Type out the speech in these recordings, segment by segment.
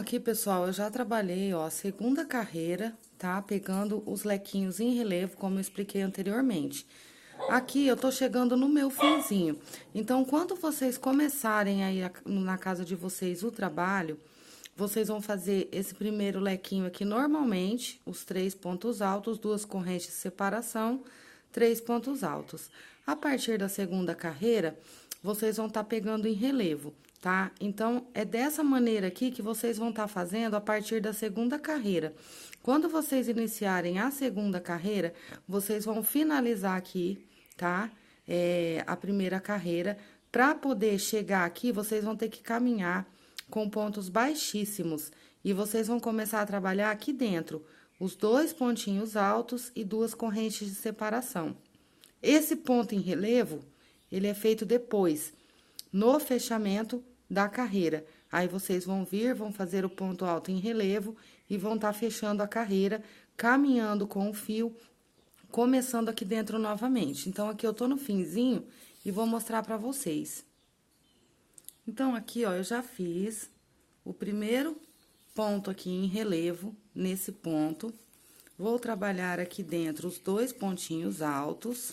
aqui, pessoal, eu já trabalhei, ó, a segunda carreira, tá? Pegando os lequinhos em relevo, como eu expliquei anteriormente. Aqui eu tô chegando no meu finzinho. Então, quando vocês começarem aí na casa de vocês o trabalho, vocês vão fazer esse primeiro lequinho aqui normalmente, os 3 pontos altos, 2 correntes de separação, 3 pontos altos. A partir da segunda carreira, vocês vão estar pegando em relevo, tá? Então, é dessa maneira aqui que vocês vão estar fazendo a partir da segunda carreira. Quando vocês iniciarem a segunda carreira, vocês vão finalizar aqui, tá? A primeira carreira. Para poder chegar aqui, vocês vão ter que caminhar com pontos baixíssimos. E vocês vão começar a trabalhar aqui dentro, os 2 pontinhos altos e 2 correntes de separação. Esse ponto em relevo, ele é feito depois, no fechamento da carreira. Aí, vocês vão vir, vão fazer o ponto alto em relevo e vão estar fechando a carreira, caminhando com o fio, começando aqui dentro novamente. Então, aqui eu tô no finzinho e vou mostrar pra vocês. Então, aqui, ó, eu já fiz o primeiro ponto aqui em relevo, nesse ponto. Vou trabalhar aqui dentro os 2 pontinhos altos,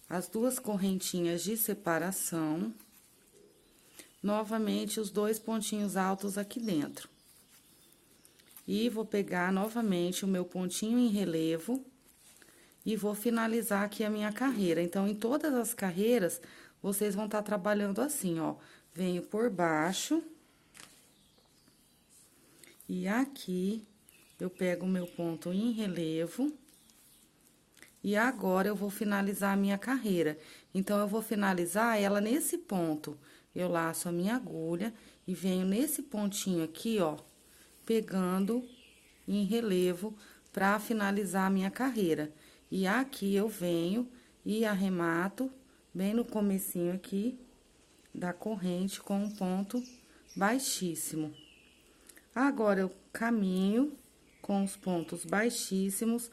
as 2 correntinhas de separação, novamente os 2 pontinhos altos aqui dentro. E vou pegar novamente o meu pontinho em relevo e vou finalizar aqui a minha carreira. Então, em todas as carreiras, vocês vão estar trabalhando assim, ó. Venho por baixo. E aqui, eu pego o meu ponto em relevo. E agora, eu vou finalizar a minha carreira. Então, eu vou finalizar ela nesse ponto. Eu laço a minha agulha e venho nesse pontinho aqui, ó, pegando em relevo pra finalizar a minha carreira. E aqui, eu venho e arremato bem no comecinho aqui da corrente com um ponto baixíssimo. Agora, eu caminho com os pontos baixíssimos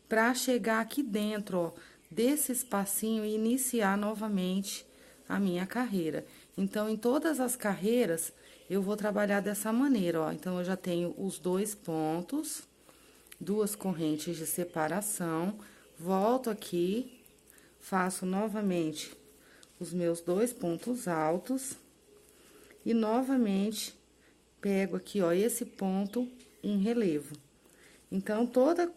pra chegar aqui dentro, ó, desse espacinho e iniciar novamente a minha carreira. Então, em todas as carreiras, eu vou trabalhar dessa maneira, ó. Então, eu já tenho os 2 pontos, 2 correntes de separação, volto aqui, faço novamente os meus 2 pontos altos e novamente pego aqui, ó, esse ponto em relevo. Então, todo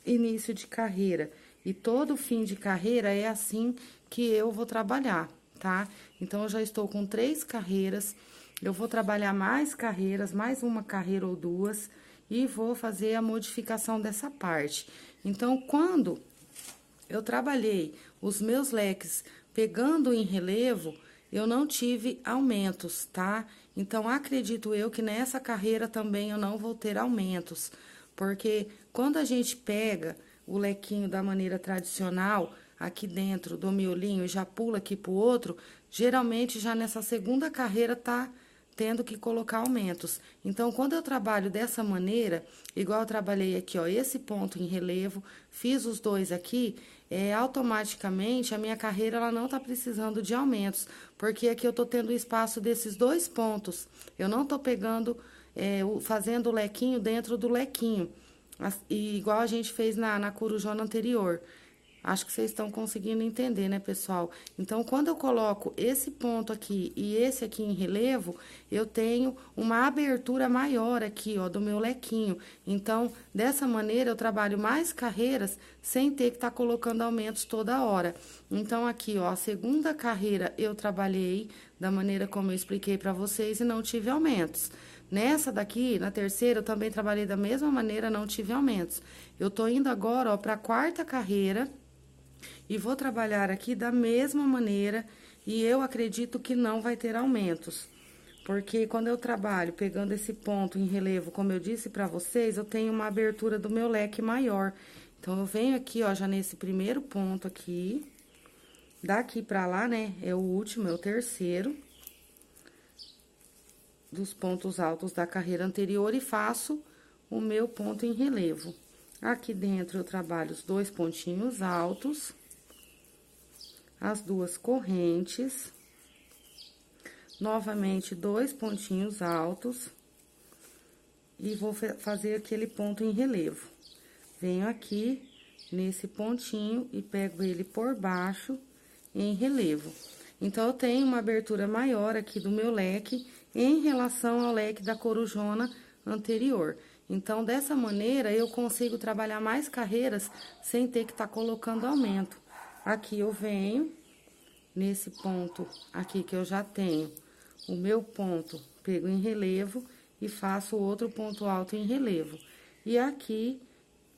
início de carreira e todo fim de carreira é assim que eu vou trabalhar, tá? Então, eu já estou com 3 carreiras, eu vou trabalhar mais carreiras, mais uma carreira ou 2, e vou fazer a modificação dessa parte. Então, quando eu trabalhei os meus leques pegando em relevo, eu não tive aumentos, tá? Então, acredito eu que nessa carreira também eu não vou ter aumentos, porque quando a gente pega o lequinho da maneira tradicional, aqui dentro do miolinho, e já pula aqui pro outro, geralmente já nessa segunda carreira tá tendo que colocar aumentos. Então, quando eu trabalho dessa maneira, igual eu trabalhei aqui, ó, esse ponto em relevo, fiz os 2 aqui, automaticamente a minha carreira ela não tá precisando de aumentos, porque aqui eu tô tendo espaço desses 2 pontos. Eu não tô pegando, fazendo o lequinho dentro do lequinho, igual a gente fez na corujona anterior. Acho que vocês estão conseguindo entender, né, pessoal? Então, quando eu coloco esse ponto aqui e esse aqui em relevo, eu tenho uma abertura maior aqui, ó, do meu lequinho. Então, dessa maneira, eu trabalho mais carreiras sem ter que estar colocando aumentos toda hora. Então, aqui, ó, a segunda carreira eu trabalhei da maneira como eu expliquei pra vocês e não tive aumentos. Nessa daqui, na terceira, eu também trabalhei da mesma maneira, não tive aumentos. Eu tô indo agora, ó, pra quarta carreira. E vou trabalhar aqui da mesma maneira, e eu acredito que não vai ter aumentos. Porque quando eu trabalho pegando esse ponto em relevo, como eu disse pra vocês, eu tenho uma abertura do meu leque maior. Então, eu venho aqui, ó, já nesse primeiro ponto aqui, daqui pra lá, né, é o último, é o terceiro dos pontos altos da carreira anterior e faço o meu ponto em relevo. Aqui dentro eu trabalho os 2 pontinhos altos, as 2 correntes, novamente 2 pontinhos altos, e vou fazer aquele ponto em relevo. Venho aqui nesse pontinho e pego ele por baixo em relevo. Então, eu tenho uma abertura maior aqui do meu leque em relação ao leque da corujona anterior. Então, dessa maneira, eu consigo trabalhar mais carreiras sem ter que estar colocando aumento. Aqui eu venho nesse ponto aqui que eu já tenho o meu ponto, pego em relevo e faço outro ponto alto em relevo. E aqui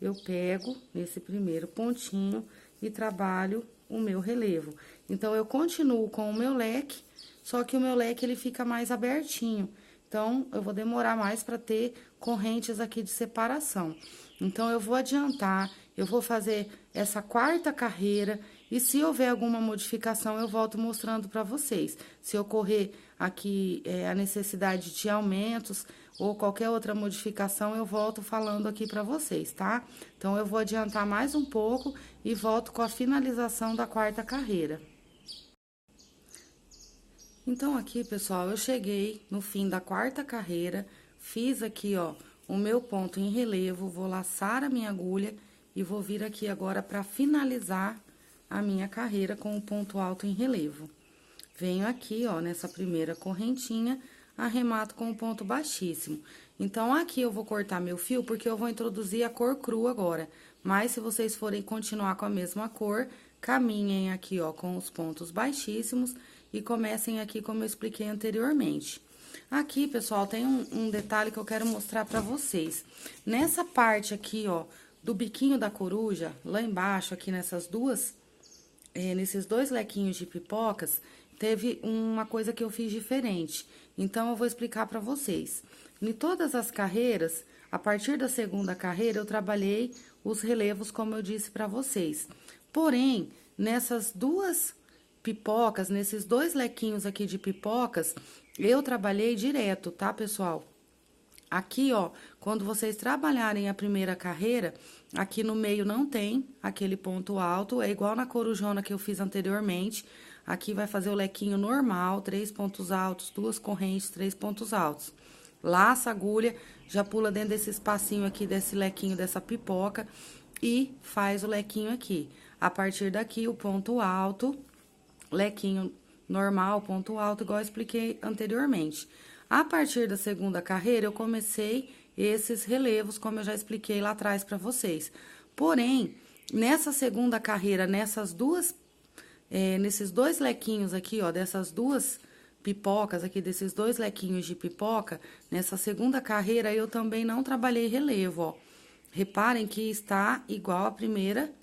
eu pego nesse primeiro pontinho e trabalho o meu relevo. Então, eu continuo com o meu leque, só que o meu leque ele fica mais abertinho. Então, eu vou demorar mais para ter correntes aqui de separação. Então, eu vou adiantar, eu vou fazer essa quarta carreira e se houver alguma modificação, eu volto mostrando para vocês. Se ocorrer aqui a necessidade de aumentos ou qualquer outra modificação, eu volto falando aqui para vocês, tá? Então, eu vou adiantar mais um pouco e volto com a finalização da quarta carreira. Então, aqui, pessoal, eu cheguei no fim da quarta carreira, fiz aqui, ó, o meu ponto em relevo, vou laçar a minha agulha e vou vir aqui agora para finalizar a minha carreira com o ponto alto em relevo. Venho aqui, ó, nessa primeira correntinha, arremato com o ponto baixíssimo. Então, aqui eu vou cortar meu fio, porque eu vou introduzir a cor crua agora. Mas, se vocês forem continuar com a mesma cor, caminhem aqui, ó, com os pontos baixíssimos e comecem aqui como eu expliquei anteriormente. Aqui, pessoal, tem um detalhe que eu quero mostrar pra vocês. Nessa parte aqui, ó, do biquinho da coruja, lá embaixo, aqui nesses dois lequinhos de pipocas, teve uma coisa que eu fiz diferente. Então, eu vou explicar pra vocês. Em todas as carreiras, a partir da segunda carreira, eu trabalhei os relevos, como eu disse pra vocês. Porém, nessas duas pipocas, nesses dois lequinhos aqui de pipocas, eu trabalhei direto, tá, pessoal? Aqui, ó, quando vocês trabalharem a primeira carreira, aqui no meio não tem aquele ponto alto, é igual na corujona que eu fiz anteriormente. Aqui vai fazer o lequinho normal, 3 pontos altos, 2 correntes, 3 pontos altos. Laça a agulha, já pula dentro desse espacinho aqui, desse lequinho, dessa pipoca, e faz o lequinho aqui. A partir daqui, o ponto alto, lequinho normal, ponto alto, igual eu expliquei anteriormente. A partir da segunda carreira, eu comecei esses relevos, como eu já expliquei lá atrás para vocês. Porém, nessa segunda carreira, nesses dois lequinhos aqui, ó, dessas duas pipocas aqui, desses dois lequinhos de pipoca, nessa segunda carreira, eu também não trabalhei relevo, ó. Reparem que está igual à primeira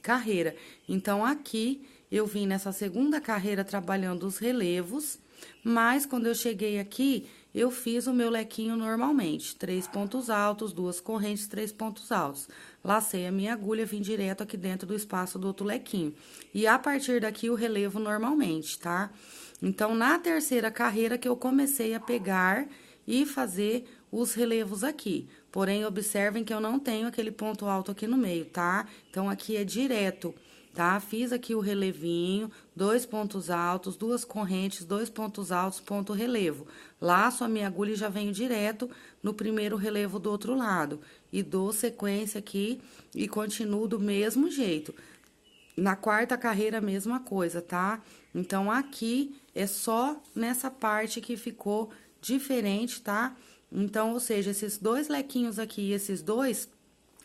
carreira. Então, aqui, eu vim nessa segunda carreira trabalhando os relevos, mas quando eu cheguei aqui, eu fiz o meu lequinho normalmente. 3 pontos altos, 2 correntes, 3 pontos altos. Lacei a minha agulha, vim direto aqui dentro do espaço do outro lequinho. E a partir daqui, o relevo normalmente, tá? Então, na terceira carreira que eu comecei a pegar e fazer os relevos aqui. Porém, observem que eu não tenho aquele ponto alto aqui no meio, tá? Então, aqui é direto, tá? Fiz aqui o relevinho, 2 pontos altos, 2 correntes, 2 pontos altos, ponto relevo. Laço a minha agulha e já venho direto no primeiro relevo do outro lado. E dou sequência aqui e continuo do mesmo jeito. Na quarta carreira, a mesma coisa, tá? Então, aqui é só nessa parte que ficou diferente, tá? Então, ou seja, esses dois lequinhos aqui e esses dois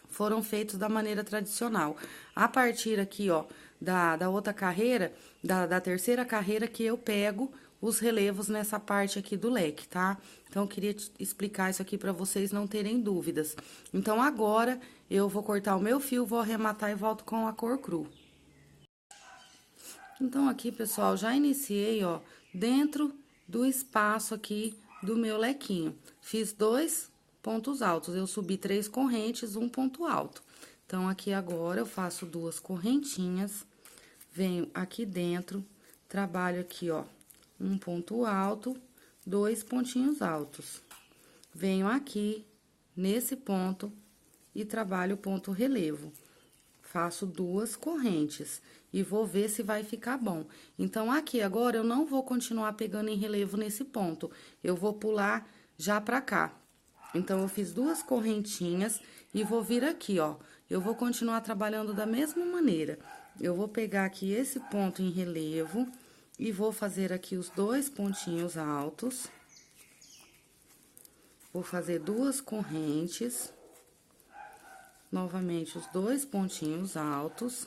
foram feitos da maneira tradicional. A partir aqui, ó, da outra carreira, da terceira carreira, que eu pego os relevos nessa parte aqui do leque, tá? Então, eu queria explicar isso aqui pra vocês não terem dúvidas. Então, agora, eu vou cortar o meu fio, vou arrematar e volto com a cor cru. Então, aqui, pessoal, já iniciei, ó, dentro do espaço aqui do meu lequinho. Fiz 2 pontos altos, eu subi 3 correntes, 1 ponto alto. Então, aqui agora, eu faço 2 correntinhas, venho aqui dentro, trabalho aqui, ó, 1 ponto alto, 2 pontinhos altos. Venho aqui, nesse ponto, e trabalho o ponto relevo. Faço 2 correntes e vou ver se vai ficar bom. Então, aqui agora, eu não vou continuar pegando em relevo nesse ponto. Eu vou pular já pra cá. Então, eu fiz 2 correntinhas e vou vir aqui, ó. Eu vou continuar trabalhando da mesma maneira. Eu vou pegar aqui esse ponto em relevo e vou fazer aqui os 2 pontinhos altos. Vou fazer 2 correntes. Novamente, os 2 pontinhos altos.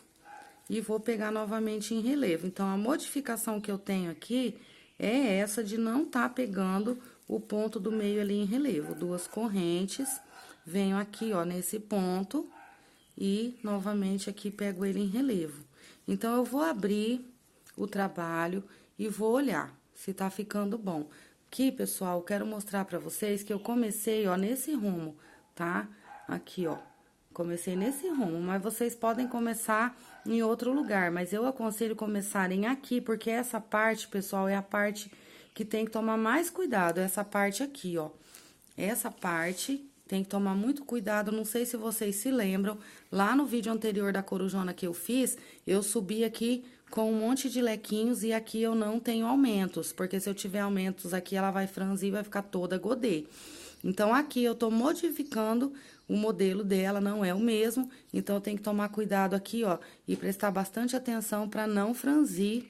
E vou pegar novamente em relevo. Então, a modificação que eu tenho aqui é essa de não tá pegando o ponto do meio ali em relevo. 2 correntes, venho aqui, ó, nesse ponto e novamente aqui pego ele em relevo. Então, eu vou abrir o trabalho e vou olhar se tá ficando bom. Aqui, pessoal, eu quero mostrar pra vocês que eu comecei, ó, nesse rumo, tá? Aqui, ó. Comecei nesse rumo, mas vocês podem começar em outro lugar, mas eu aconselho começarem aqui, porque essa parte, pessoal, é a parte que tem que tomar mais cuidado, essa parte aqui, ó. Essa parte tem que tomar muito cuidado, não sei se vocês se lembram, lá no vídeo anterior da corujona que eu fiz, eu subi aqui com um monte de lequinhos e aqui eu não tenho aumentos, porque se eu tiver aumentos aqui, ela vai franzir e vai ficar toda godê. Então, aqui eu tô modificando o modelo dela, não é o mesmo, então eu tenho que tomar cuidado aqui, ó, e prestar bastante atenção para não franzir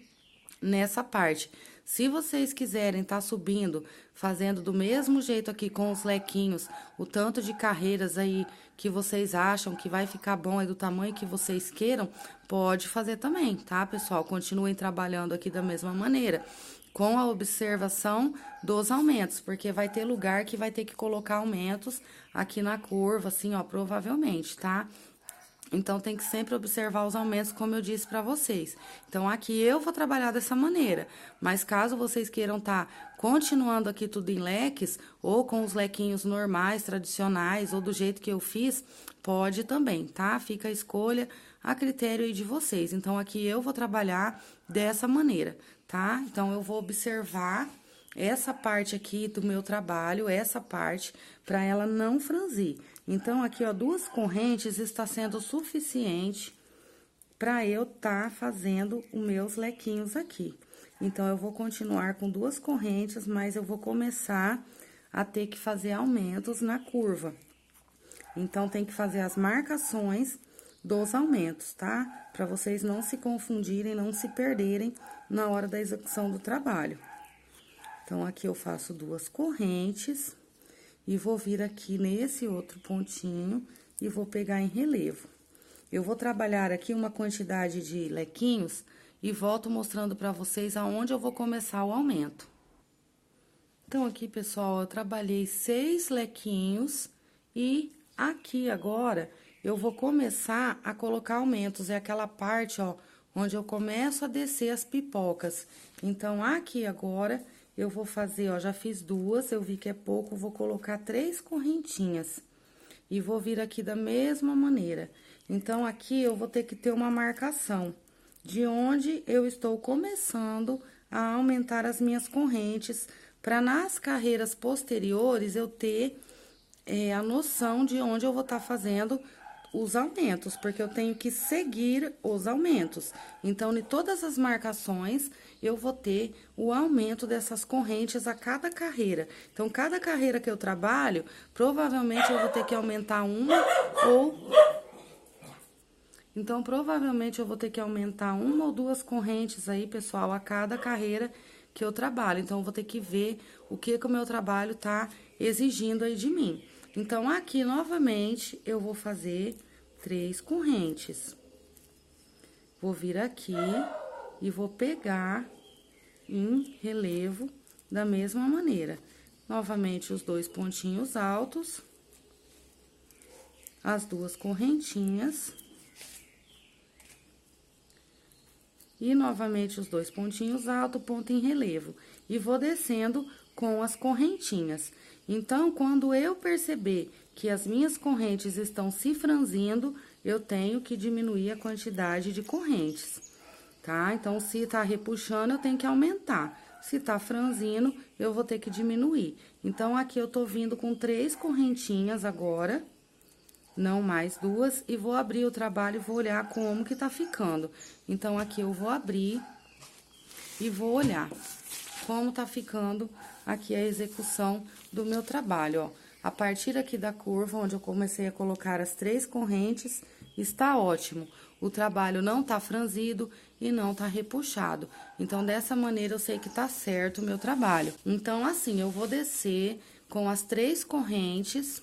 nessa parte. Se vocês quiserem tá subindo, fazendo do mesmo jeito aqui com os lequinhos, o tanto de carreiras aí que vocês acham que vai ficar bom aí do tamanho que vocês queiram, pode fazer também, tá, pessoal? Continuem trabalhando aqui da mesma maneira, com a observação dos aumentos, porque vai ter lugar que vai ter que colocar aumentos aqui na curva, assim, ó, provavelmente, tá? Então, tem que sempre observar os aumentos, como eu disse pra vocês. Então, aqui eu vou trabalhar dessa maneira, mas caso vocês queiram tá continuando aqui tudo em leques, ou com os lequinhos normais, tradicionais, ou do jeito que eu fiz, pode também, tá? Fica a escolha a critério aí de vocês. Então, aqui eu vou trabalhar dessa maneira, tá? Então, eu vou observar essa parte aqui do meu trabalho, essa parte, para ela não franzir. Então, aqui, ó, 2 correntes está sendo suficiente para eu tá fazendo os meus lequinhos aqui. Então, eu vou continuar com 2 correntes, mas eu vou começar a ter que fazer aumentos na curva. Então, tem que fazer as marcações dos aumentos, tá? Para vocês não se confundirem, não se perderem na hora da execução do trabalho. Então, aqui eu faço 2 correntes e vou vir aqui nesse outro pontinho e vou pegar em relevo. Eu vou trabalhar aqui uma quantidade de lequinhos e volto mostrando pra vocês aonde eu vou começar o aumento. Então, aqui, pessoal, eu trabalhei 6 lequinhos e aqui agora eu vou começar a colocar aumentos. É aquela parte, ó, onde eu começo a descer as pipocas. Então, aqui agora eu vou fazer, ó, já fiz 2, eu vi que é pouco, vou colocar 3 correntinhas. E vou vir aqui da mesma maneira. Então, aqui eu vou ter que ter uma marcação de onde eu estou começando a aumentar as minhas correntes, para nas carreiras posteriores eu ter a noção de onde eu vou estar fazendo os aumentos, porque eu tenho que seguir os aumentos. Então, em todas as marcações, eu vou ter o aumento dessas correntes a cada carreira. Então, cada carreira que eu trabalho, provavelmente eu vou ter que aumentar uma ou... Então, provavelmente eu vou ter que aumentar 1 ou 2 correntes aí, pessoal, a cada carreira que eu trabalho. Então, eu vou ter que ver o que o meu trabalho tá exigindo aí de mim. Então, aqui, novamente, eu vou fazer 3 correntes. Vou vir aqui e vou pegar em relevo da mesma maneira. Novamente, os 2 pontinhos altos, as 2 correntinhas. E, novamente, os 2 pontinhos altos, ponto em relevo. E vou descendo com as correntinhas. Então, quando eu perceber que as minhas correntes estão se franzindo, eu tenho que diminuir a quantidade de correntes, tá? Então, se tá repuxando, eu tenho que aumentar. Se tá franzindo, eu vou ter que diminuir. Então, aqui eu tô vindo com 3 correntinhas agora, não mais 2, e vou abrir o trabalho e vou olhar como que tá ficando. Então, aqui eu vou abrir e vou olhar como tá ficando aqui a execução do meu trabalho, ó. A partir aqui da curva, onde eu comecei a colocar as 3 correntes, está ótimo. O trabalho não tá franzido e não tá repuxado. Então, dessa maneira, eu sei que tá certo o meu trabalho. Então, assim, eu vou descer com as 3 correntes,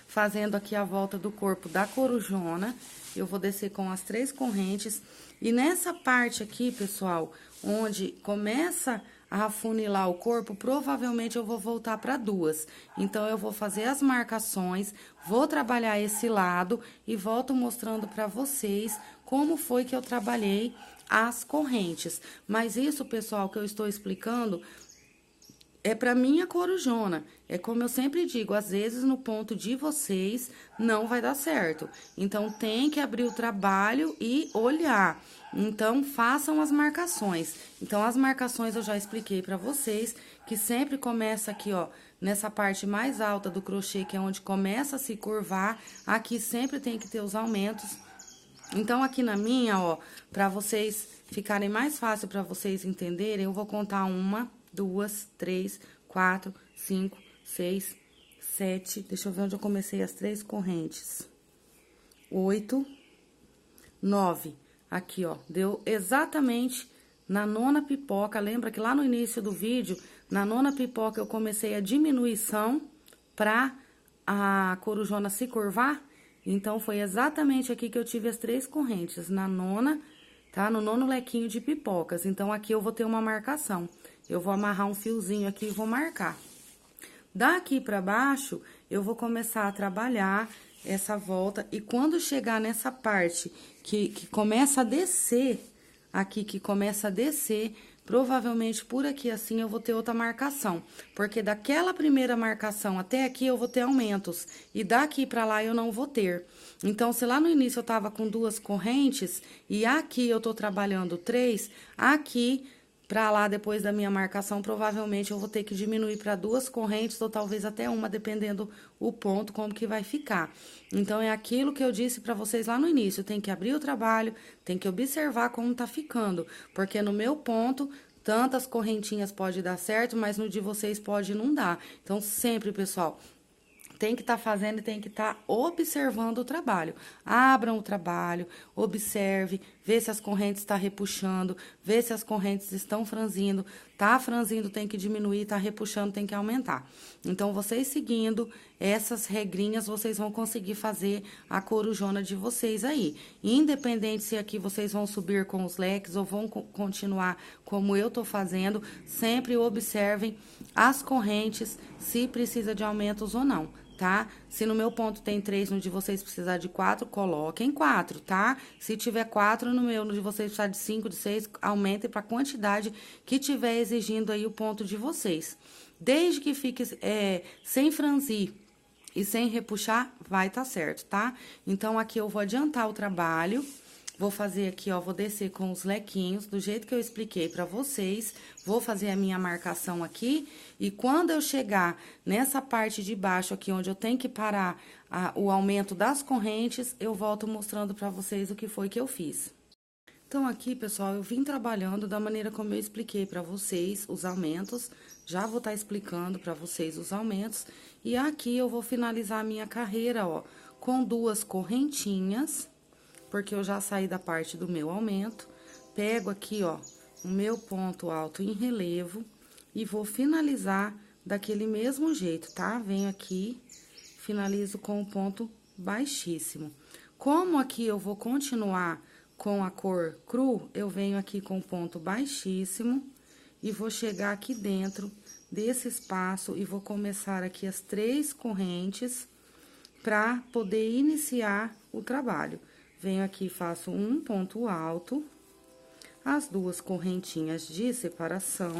fazendo aqui a volta do corpo da corujona. Eu vou descer com as 3 correntes. E nessa parte aqui, pessoal, onde começa a afunilar o corpo, provavelmente eu vou voltar para 2. Então, eu vou fazer as marcações, vou trabalhar esse lado e volto mostrando para vocês como foi que eu trabalhei as correntes. Mas isso, pessoal, que eu estou explicando é para minha corujona. É como eu sempre digo, às vezes no ponto de vocês não vai dar certo. Então, tem que abrir o trabalho e olhar. Então, façam as marcações. Então, as marcações eu já expliquei para vocês, que sempre começa aqui, ó, nessa parte mais alta do crochê, que é onde começa a se curvar. Aqui sempre tem que ter os aumentos. Então, aqui na minha, ó, para vocês ficarem mais fácil para vocês entenderem, eu vou contar 1, 2, 3, 4, 5, 6, 7. Deixa eu ver onde eu comecei as 3 correntes. 8, 9. Aqui, ó, deu exatamente na 9ª pipoca. Lembra que lá no início do vídeo, na 9ª pipoca, eu comecei a diminuição pra a corujona se curvar? Então, foi exatamente aqui que eu tive as 3 correntes, na 9ª, tá? No 9º lequinho de pipocas. Então, aqui eu vou ter uma marcação. Eu vou amarrar um fiozinho aqui e vou marcar. Daqui pra baixo, eu vou começar a trabalhar essa volta. E quando chegar nessa parte que começa a descer, aqui que começa a descer, provavelmente por aqui assim eu vou ter outra marcação. Porque daquela primeira marcação até aqui eu vou ter aumentos. E daqui pra lá eu não vou ter. Então, se lá no início eu tava com 2 correntes, e aqui eu tô trabalhando 3, aqui pra lá, depois da minha marcação, provavelmente eu vou ter que diminuir para 2 correntes, ou talvez até uma, dependendo o ponto, como que vai ficar. Então, é aquilo que eu disse para vocês lá no início, tem que abrir o trabalho, tem que observar como tá ficando, porque no meu ponto, tantas correntinhas pode dar certo, mas no de vocês pode não dar. Então, sempre, pessoal, tem que estar fazendo e tem que estar observando o trabalho. Abram o trabalho, observe, vê se as correntes estão repuxando, vê se as correntes estão franzindo. Tá franzindo, tem que diminuir, tá repuxando, tem que aumentar. Então, vocês seguindo essas regrinhas, vocês vão conseguir fazer a corujona de vocês aí. Independente se aqui vocês vão subir com os leques ou vão continuar como eu tô fazendo, sempre observem as correntes, se precisa de aumentos ou não, tá? Se no meu ponto tem 3, no de vocês precisar de 4, coloquem 4, tá? Se tiver 4 no meu, no de vocês precisar de 5, de 6, aumentem para a quantidade que tiver exigindo aí o ponto de vocês. Desde que fique sem franzir e sem repuxar, vai tá certo, tá? Então, aqui eu vou adiantar o trabalho. Vou fazer aqui, ó, vou descer com os lequinhos, do jeito que eu expliquei pra vocês. Vou fazer a minha marcação aqui. E quando eu chegar nessa parte de baixo aqui, onde eu tenho que parar o aumento das correntes, eu volto mostrando pra vocês o que foi que eu fiz. Então, aqui, pessoal, eu vim trabalhando da maneira como eu expliquei pra vocês os aumentos. Já vou estar explicando pra vocês os aumentos. E aqui eu vou finalizar a minha carreira, ó, com 2 correntinhas, porque eu já saí da parte do meu aumento. Pego aqui, ó, o meu ponto alto em relevo e vou finalizar daquele mesmo jeito, tá? Venho aqui, finalizo com o ponto baixíssimo. Como aqui eu vou continuar com a cor cru, eu venho aqui com o ponto baixíssimo e vou chegar aqui dentro desse espaço e vou começar aqui as 3 correntes para poder iniciar o trabalho. Venho aqui, faço um ponto alto, as 2 correntinhas de separação.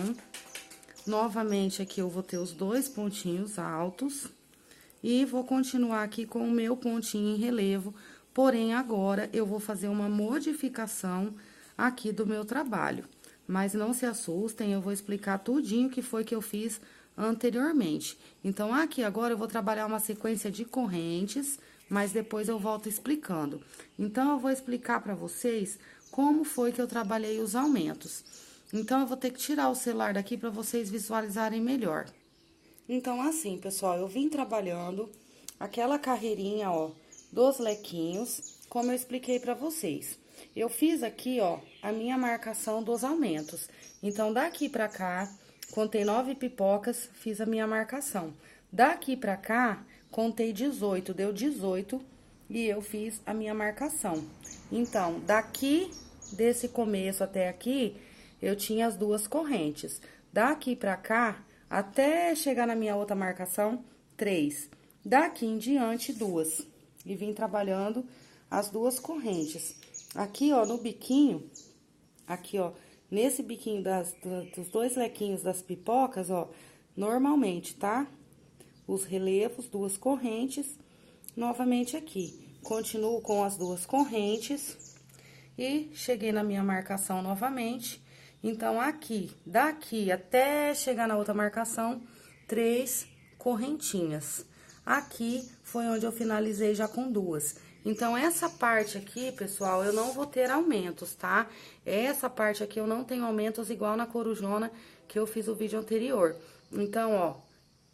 Novamente, aqui eu vou ter os 2 pontinhos altos. E vou continuar aqui com o meu pontinho em relevo. Porém, agora, eu vou fazer uma modificação aqui do meu trabalho. Mas não se assustem, eu vou explicar tudinho que foi que eu fiz anteriormente. Então, aqui agora eu vou trabalhar uma sequência de correntes, mas depois eu volto explicando. Então, eu vou explicar para vocês como foi que eu trabalhei os aumentos. Então, eu vou ter que tirar o celular daqui para vocês visualizarem melhor. Então, assim, pessoal, eu vim trabalhando aquela carreirinha, ó, dos lequinhos, como eu expliquei pra vocês. Eu fiz aqui, ó, a minha marcação dos aumentos. Então, daqui pra cá, contei 9 pipocas, fiz a minha marcação. Daqui pra cá, contei 18, deu 18 e eu fiz a minha marcação. Então, daqui desse começo até aqui, eu tinha as duas correntes. Daqui pra cá, até chegar na minha outra marcação, 3. Daqui em diante, 2. E vim trabalhando as duas correntes. Aqui, ó, no biquinho, aqui, ó, nesse biquinho dos dois lequinhos das pipocas, ó, normalmente, tá? Os relevos, duas correntes, novamente aqui. Continuo com as duas correntes e cheguei na minha marcação novamente. Então, aqui, daqui até chegar na outra marcação, 3 correntinhas. Aqui foi onde eu finalizei já com 2. Então, essa parte aqui, pessoal, eu não vou ter aumentos, tá? Essa parte aqui eu não tenho aumentos igual na corujona que eu fiz o vídeo anterior. Então, ó,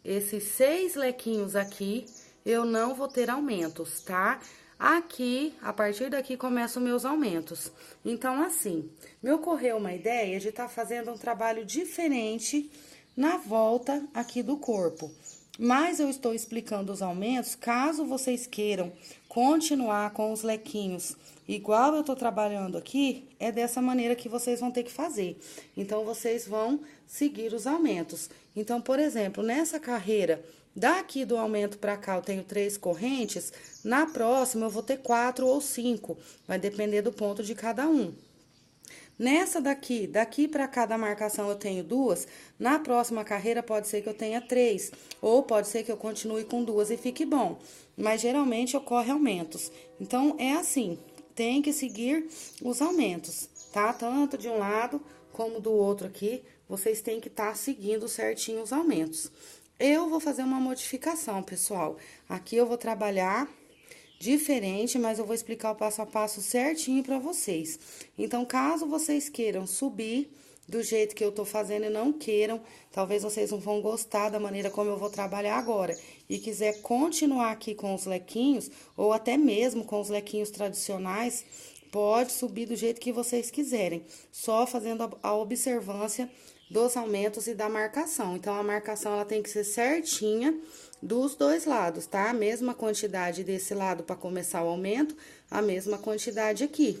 esses 6 lequinhos aqui, eu não vou ter aumentos, tá? Aqui, a partir daqui, começam meus aumentos. Então, assim, me ocorreu uma ideia de estar fazendo um trabalho diferente na volta aqui do corpo. Mas eu estou explicando os aumentos, caso vocês queiram continuar com os lequinhos igual eu tô trabalhando aqui, é dessa maneira que vocês vão ter que fazer. Então, vocês vão seguir os aumentos. Então, por exemplo, nessa carreira, daqui do aumento pra cá eu tenho 3 correntes, na próxima eu vou ter 4 ou 5, vai depender do ponto de cada um. Nessa daqui pra cá da marcação eu tenho 2, na próxima carreira pode ser que eu tenha 3, ou pode ser que eu continue com 2 e fique bom, mas geralmente ocorre aumentos. Então, é assim, tem que seguir os aumentos, tá? Tanto de um lado como do outro aqui, vocês têm que estar seguindo certinho os aumentos. Eu vou fazer uma modificação, pessoal. Aqui eu vou trabalhar diferente, mas eu vou explicar o passo a passo certinho pra vocês. Então, caso vocês queiram subir do jeito que eu tô fazendo e não queiram, talvez vocês não vão gostar da maneira como eu vou trabalhar agora, e quiser continuar aqui com os lequinhos, ou até mesmo com os lequinhos tradicionais, pode subir do jeito que vocês quiserem, só fazendo a observância dos aumentos e da marcação. Então, a marcação, ela tem que ser certinha dos dois lados, tá? A mesma quantidade desse lado para começar o aumento, a mesma quantidade aqui.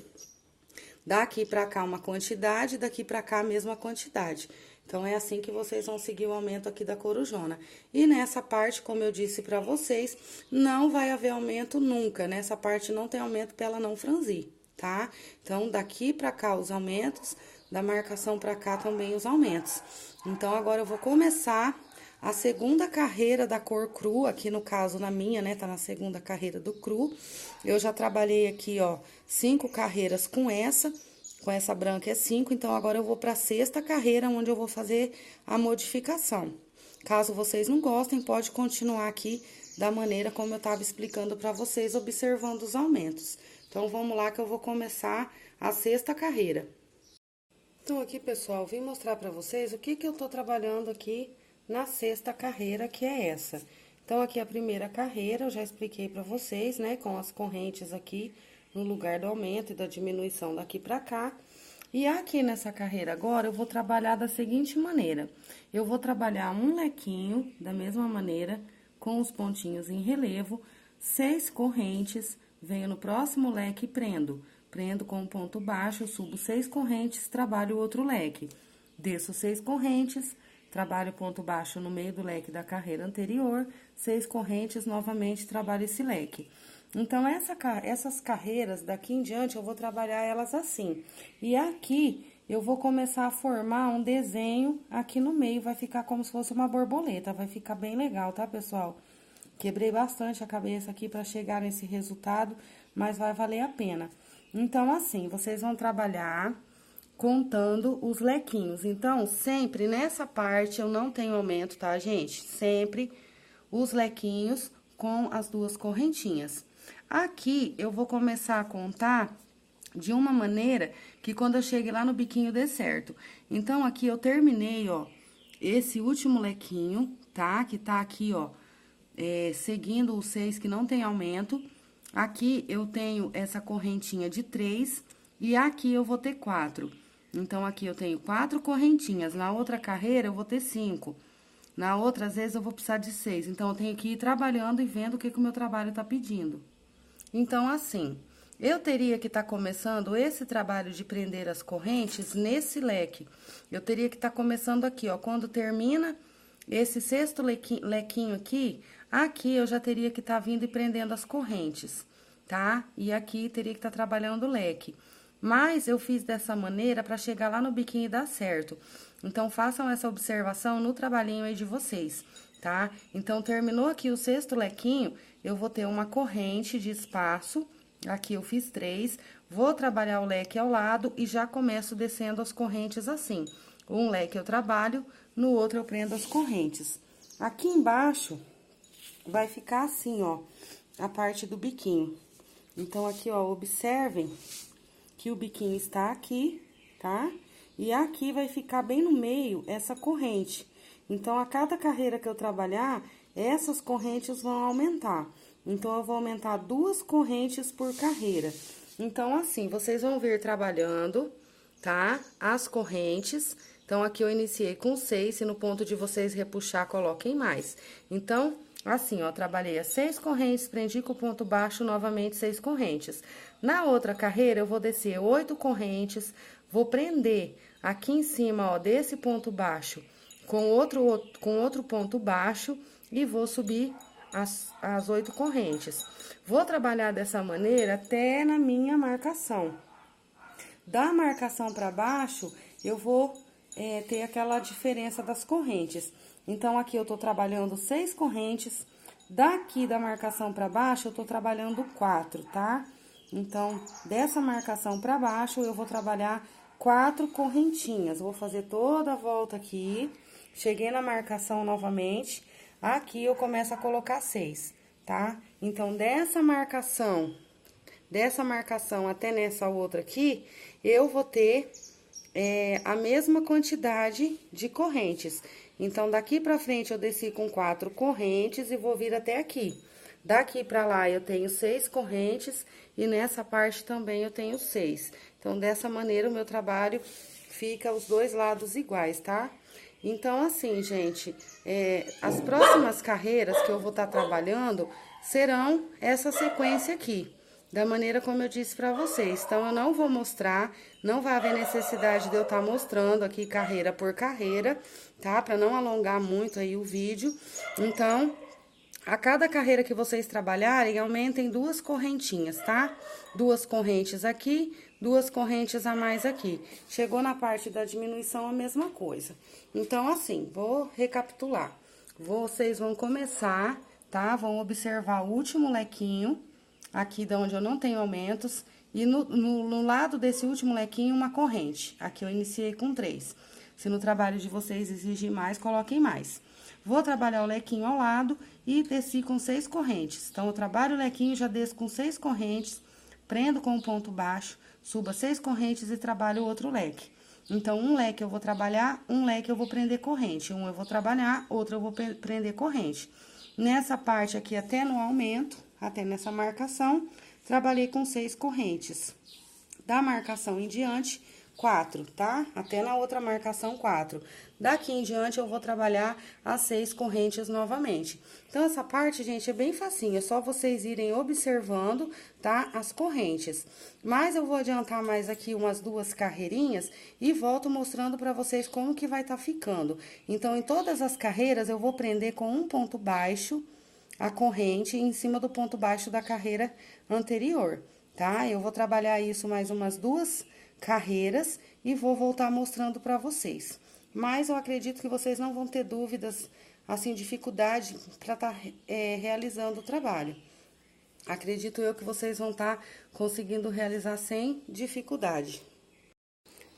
Daqui pra cá uma quantidade, daqui pra cá a mesma quantidade. Então, é assim que vocês vão seguir o aumento aqui da corujona. E nessa parte, como eu disse pra vocês, não vai haver aumento nunca. Nessa parte não tem aumento pra ela não franzir, tá? Então, daqui pra cá os aumentos, da marcação pra cá também os aumentos. Então, agora eu vou começar a segunda carreira da cor cru, aqui no caso na minha, né, tá na segunda carreira do cru. Eu já trabalhei aqui, ó, 5 carreiras com essa branca é 5, então agora eu vou pra sexta carreira, onde eu vou fazer a modificação. Caso vocês não gostem, pode continuar aqui da maneira como eu tava explicando pra vocês, observando os aumentos. Então, vamos lá que eu vou começar a sexta carreira. Então, aqui, pessoal, vim mostrar pra vocês o que eu tô trabalhando aqui na sexta carreira, que é essa. Então, aqui a primeira carreira, eu já expliquei pra vocês, né, com as correntes aqui no lugar do aumento e da diminuição daqui pra cá. E aqui nessa carreira agora, eu vou trabalhar da seguinte maneira. Eu vou trabalhar um lequinho da mesma maneira, com os pontinhos em relevo, 6 correntes, venho no próximo leque e prendo. Prendo com um ponto baixo, eu subo 6 correntes, trabalho o outro leque. Desço 6 correntes, trabalho ponto baixo no meio do leque da carreira anterior, 6 correntes, novamente trabalho esse leque. Então, essas carreiras, daqui em diante, eu vou trabalhar elas assim. E aqui, eu vou começar a formar um desenho aqui no meio, vai ficar como se fosse uma borboleta, vai ficar bem legal, tá, pessoal? Quebrei bastante a cabeça aqui pra chegar nesse resultado, mas vai valer a pena. Então, assim, vocês vão trabalhar contando os lequinhos. Então, sempre nessa parte eu não tenho aumento, tá, gente? Sempre os lequinhos com as duas correntinhas. Aqui, eu vou começar a contar de uma maneira que quando eu chegue lá no biquinho dê certo. Então, aqui eu terminei, ó, esse último lequinho, tá? Que tá aqui, ó, seguindo o 6 que não tem aumento. Aqui eu tenho essa correntinha de 3 e aqui eu vou ter 4. Então, aqui eu tenho 4 correntinhas. Na outra carreira, eu vou ter 5. Na outra, às vezes, eu vou precisar de 6. Então, eu tenho que ir trabalhando e vendo o que o meu trabalho tá pedindo. Então, assim, eu teria que estar começando esse trabalho de prender as correntes nesse leque. Eu teria que estar começando aqui, ó, quando termina esse sexto lequinho aqui, aqui eu já teria que estar vindo e prendendo as correntes, tá? E aqui teria que estar trabalhando o leque. Mas eu fiz dessa maneira para chegar lá no biquinho e dar certo. Então, façam essa observação no trabalhinho aí de vocês, tá? Então, terminou aqui o sexto lequinho, eu vou ter uma corrente de espaço. Aqui eu fiz 3, vou trabalhar o leque ao lado e já começo descendo as correntes assim. Um leque eu trabalho, no outro eu prendo as correntes. Aqui embaixo vai ficar assim, ó, a parte do biquinho. Então, aqui, ó, observem que o biquinho está aqui, tá? E aqui vai ficar bem no meio essa corrente. Então, a cada carreira que eu trabalhar, essas correntes vão aumentar. Então, eu vou aumentar 2 correntes por carreira. Então, assim, vocês vão vir trabalhando, tá? As correntes. Então, aqui eu iniciei com 6, se no ponto de vocês repuxar, coloquem mais. Então, assim, ó, trabalhei as 6 correntes, prendi com o ponto baixo, novamente 6 correntes. Na outra carreira, eu vou descer 8 correntes, vou prender aqui em cima, ó, desse ponto baixo, com outro ponto baixo, e vou subir as 8 correntes. Vou trabalhar dessa maneira até na minha marcação. Da marcação para baixo, eu vou ter aquela diferença das correntes. Então, aqui eu tô trabalhando 6 correntes. Daqui da marcação para baixo, eu tô trabalhando 4, tá? Então, dessa marcação para baixo, eu vou trabalhar 4 correntinhas. Vou fazer toda a volta aqui. Cheguei na marcação novamente. Aqui eu começo a colocar 6, tá? Então, dessa marcação até nessa outra aqui, eu vou ter a mesma quantidade de correntes. Então, daqui pra frente, eu desci com 4 correntes e vou vir até aqui. Daqui pra lá, eu tenho 6 correntes e nessa parte também eu tenho 6. Então, dessa maneira, o meu trabalho fica os dois lados iguais, tá? Então, assim, gente, as próximas carreiras que eu vou estar trabalhando serão essa sequência aqui, da maneira como eu disse pra vocês. Então, eu não vou mostrar, não vai haver necessidade de eu estar mostrando aqui carreira por carreira, tá? Pra não alongar muito aí o vídeo. Então, a cada carreira que vocês trabalharem, aumentem 2 correntinhas, tá? 2 correntes aqui, 2 correntes a mais aqui. Chegou na parte da diminuição, a mesma coisa. Então, assim, vou recapitular. Vocês vão começar, tá? Vão observar o último lequinho, aqui de onde eu não tenho aumentos, e no lado desse último lequinho, uma corrente. Aqui eu iniciei com 3. Se no trabalho de vocês exigir mais, coloquem mais. Vou trabalhar o lequinho ao lado e desci com 6 correntes. Então, eu trabalho o lequinho, já desço com 6 correntes, prendo com o ponto baixo, suba 6 correntes e trabalho o outro leque. Então, um leque eu vou trabalhar, um leque eu vou prender corrente. Um eu vou trabalhar, outro eu vou prender corrente. Nessa parte aqui, até no aumento, até nessa marcação, trabalhei com 6 correntes. Da marcação em diante, 4, tá? Até na outra marcação, 4. Daqui em diante, eu vou trabalhar as 6 correntes novamente. Então, essa parte, gente, é bem facinho. É só vocês irem observando, tá? As correntes. Mas eu vou adiantar mais aqui umas 2 carreirinhas e volto mostrando pra vocês como que vai tá ficando. Então, em todas as carreiras, eu vou prender com um ponto baixo a corrente em cima do ponto baixo da carreira anterior, tá? Eu vou trabalhar isso mais umas 2 carreiras e vou voltar mostrando pra vocês. Mas eu acredito que vocês não vão ter dúvidas, assim, dificuldade pra tá realizando o trabalho. Acredito eu que vocês vão estar conseguindo realizar sem dificuldade.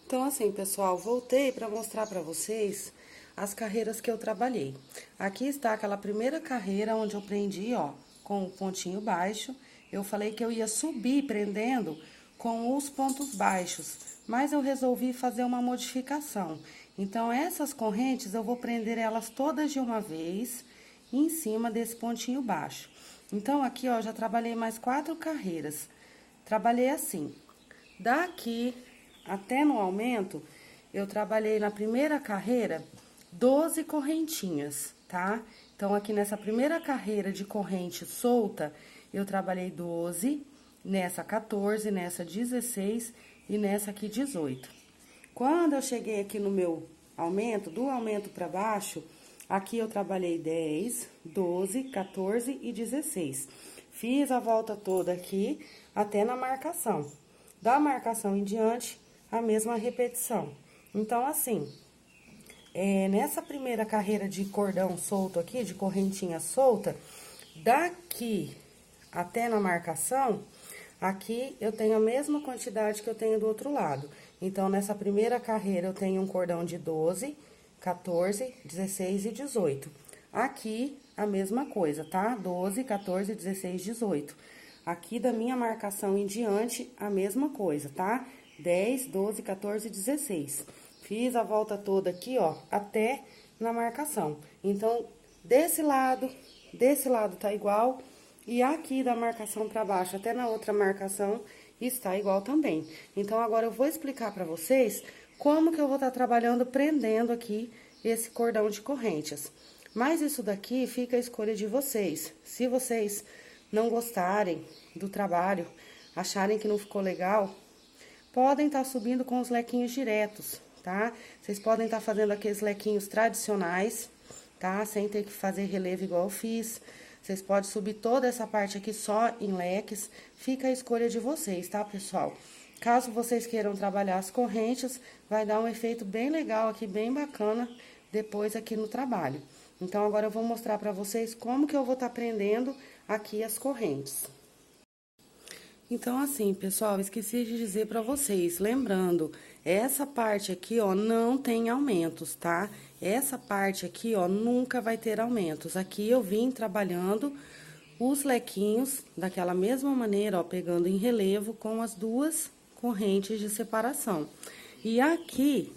Então, assim, pessoal, voltei pra mostrar pra vocês as carreiras que eu trabalhei. Aqui está aquela primeira carreira onde eu prendi, ó, com o pontinho baixo. Eu falei que eu ia subir prendendo com os pontos baixos, mas eu resolvi fazer uma modificação. Então, essas correntes, eu vou prender elas todas de uma vez em cima desse pontinho baixo. Então, aqui, ó, já trabalhei mais 4 carreiras. Trabalhei assim. Daqui até no aumento, eu trabalhei na primeira carreira 12 correntinhas, tá? Então, aqui nessa primeira carreira de corrente solta, eu trabalhei 12, nessa 14, nessa 16 e nessa aqui 18. Quando eu cheguei aqui no meu aumento, do aumento para baixo, aqui eu trabalhei 10, 12, 14 e 16. Fiz a volta toda aqui até na marcação. Da marcação em diante, a mesma repetição. Então, assim, nessa primeira carreira de cordão solto aqui, de correntinha solta, daqui até na marcação, aqui eu tenho a mesma quantidade que eu tenho do outro lado. Então, nessa primeira carreira, eu tenho um cordão de 12, 14, 16 e 18. Aqui, a mesma coisa, tá? 12, 14, 16, 18. Aqui da minha marcação em diante, a mesma coisa, tá? 10, 12, 14, 16. Fiz a volta toda aqui, ó, até na marcação. Então, desse lado tá igual. E aqui da marcação pra baixo até na outra marcação está igual também. Então, agora eu vou explicar pra vocês como que eu vou estar trabalhando, prendendo aqui esse cordão de correntes. Mas isso daqui fica a escolha de vocês. Se vocês não gostarem do trabalho, acharem que não ficou legal, podem estar subindo com os lequinhos diretos, tá? Vocês podem estar fazendo aqueles lequinhos tradicionais, tá? Sem ter que fazer relevo igual eu fiz. Vocês podem subir toda essa parte aqui só em leques, fica a escolha de vocês, tá, pessoal? Caso vocês queiram trabalhar as correntes, vai dar um efeito bem legal aqui, bem bacana, depois aqui no trabalho. Então, agora eu vou mostrar pra vocês como que eu vou estar prendendo aqui as correntes. Então, assim, pessoal, esqueci de dizer pra vocês, lembrando, essa parte aqui, ó, não tem aumentos, tá? Essa parte aqui, ó, nunca vai ter aumentos. Aqui eu vim trabalhando os lequinhos daquela mesma maneira, ó, pegando em relevo com as duas correntes de separação. E aqui,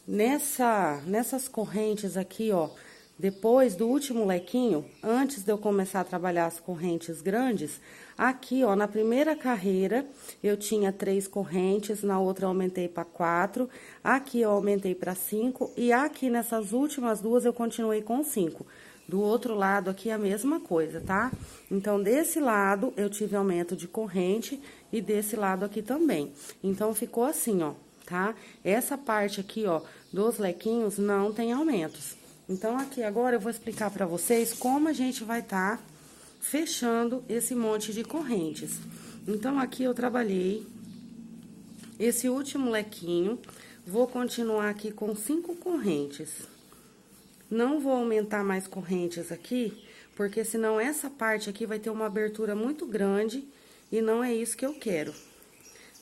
nessas correntes aqui, ó, depois do último lequinho, antes de eu começar a trabalhar as correntes grandes, aqui, ó, na primeira carreira, eu tinha 3 correntes, na outra eu aumentei para 4, aqui eu aumentei para 5, e aqui nessas últimas duas eu continuei com 5. Do outro lado aqui a mesma coisa, tá? Então, desse lado eu tive aumento de corrente e desse lado aqui também. Então, ficou assim, ó, tá? Essa parte aqui, ó, dos lequinhos não tem aumentos. Então, aqui agora eu vou explicar pra vocês como a gente vai estar fechando esse monte de correntes. Então, aqui eu trabalhei esse último lequinho, vou continuar aqui com 5 correntes. Não vou aumentar mais correntes aqui, porque senão essa parte aqui vai ter uma abertura muito grande e não é isso que eu quero.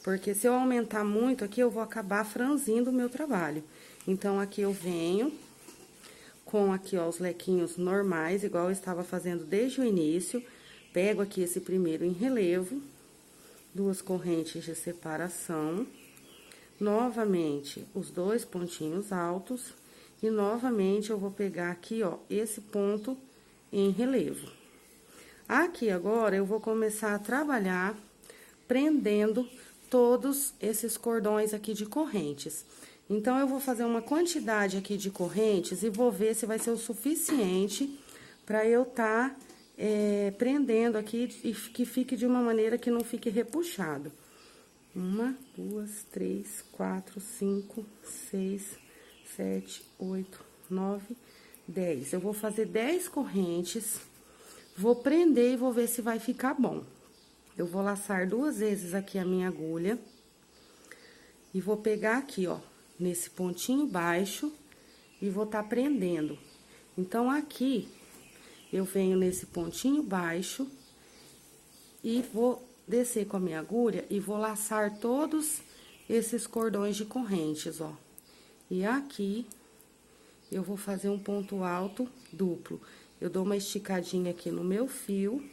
Porque se eu aumentar muito aqui, eu vou acabar franzindo o meu trabalho. Então, aqui eu venho com aqui, ó, os lequinhos normais, igual eu estava fazendo desde o início. Pego aqui esse primeiro em relevo, 2 correntes de separação, novamente os 2 pontinhos altos, e novamente eu vou pegar aqui, ó, esse ponto em relevo. Aqui agora eu vou começar a trabalhar prendendo todos esses cordões aqui de correntes. Então, eu vou fazer uma quantidade aqui de correntes e vou ver se vai ser o suficiente para eu estar prendendo aqui e que fique de uma maneira que não fique repuxado. 1, 2, 3, 4, 5, 6, 7, 8, 9, 10. Eu vou fazer 10 correntes, vou prender e vou ver se vai ficar bom. Eu vou laçar 2 vezes aqui a minha agulha e vou pegar aqui, ó, nesse pontinho baixo e vou tá prendendo. Então, aqui, eu venho nesse pontinho baixo e vou descer com a minha agulha e vou laçar todos esses cordões de correntes, ó. E aqui, eu vou fazer um ponto alto duplo. Eu dou uma esticadinha aqui no meu fio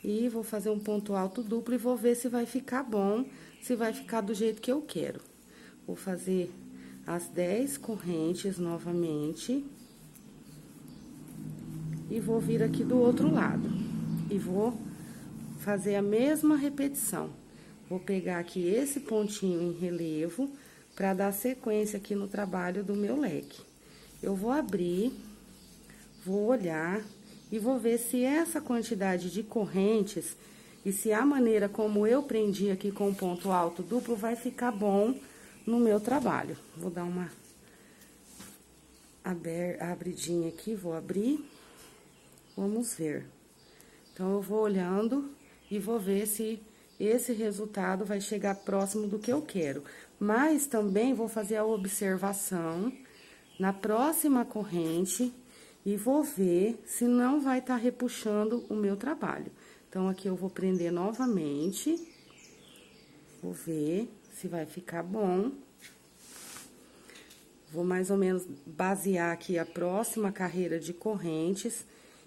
e vou fazer um ponto alto duplo e vou ver se vai ficar bom, se vai ficar do jeito que eu quero. Vou fazer as 10 correntes novamente. E vou vir aqui do outro lado. E vou fazer a mesma repetição. Vou pegar aqui esse pontinho em relevo para dar sequência aqui no trabalho do meu leque. Eu vou abrir, vou olhar e vou ver se essa quantidade de correntes e se a maneira como eu prendi aqui com o ponto alto duplo vai ficar bom no meu trabalho. Vou dar uma abridinha aqui, vou abrir. Vamos ver. Então, eu vou olhando e vou ver se esse resultado vai chegar próximo do que eu quero. Mas também vou fazer a observação na próxima corrente e vou ver se não vai estar repuxando o meu trabalho. Então, aqui eu vou prender novamente. Vou ver se vai ficar bom. Vou mais ou menos basear aqui a próxima carreira de correntes.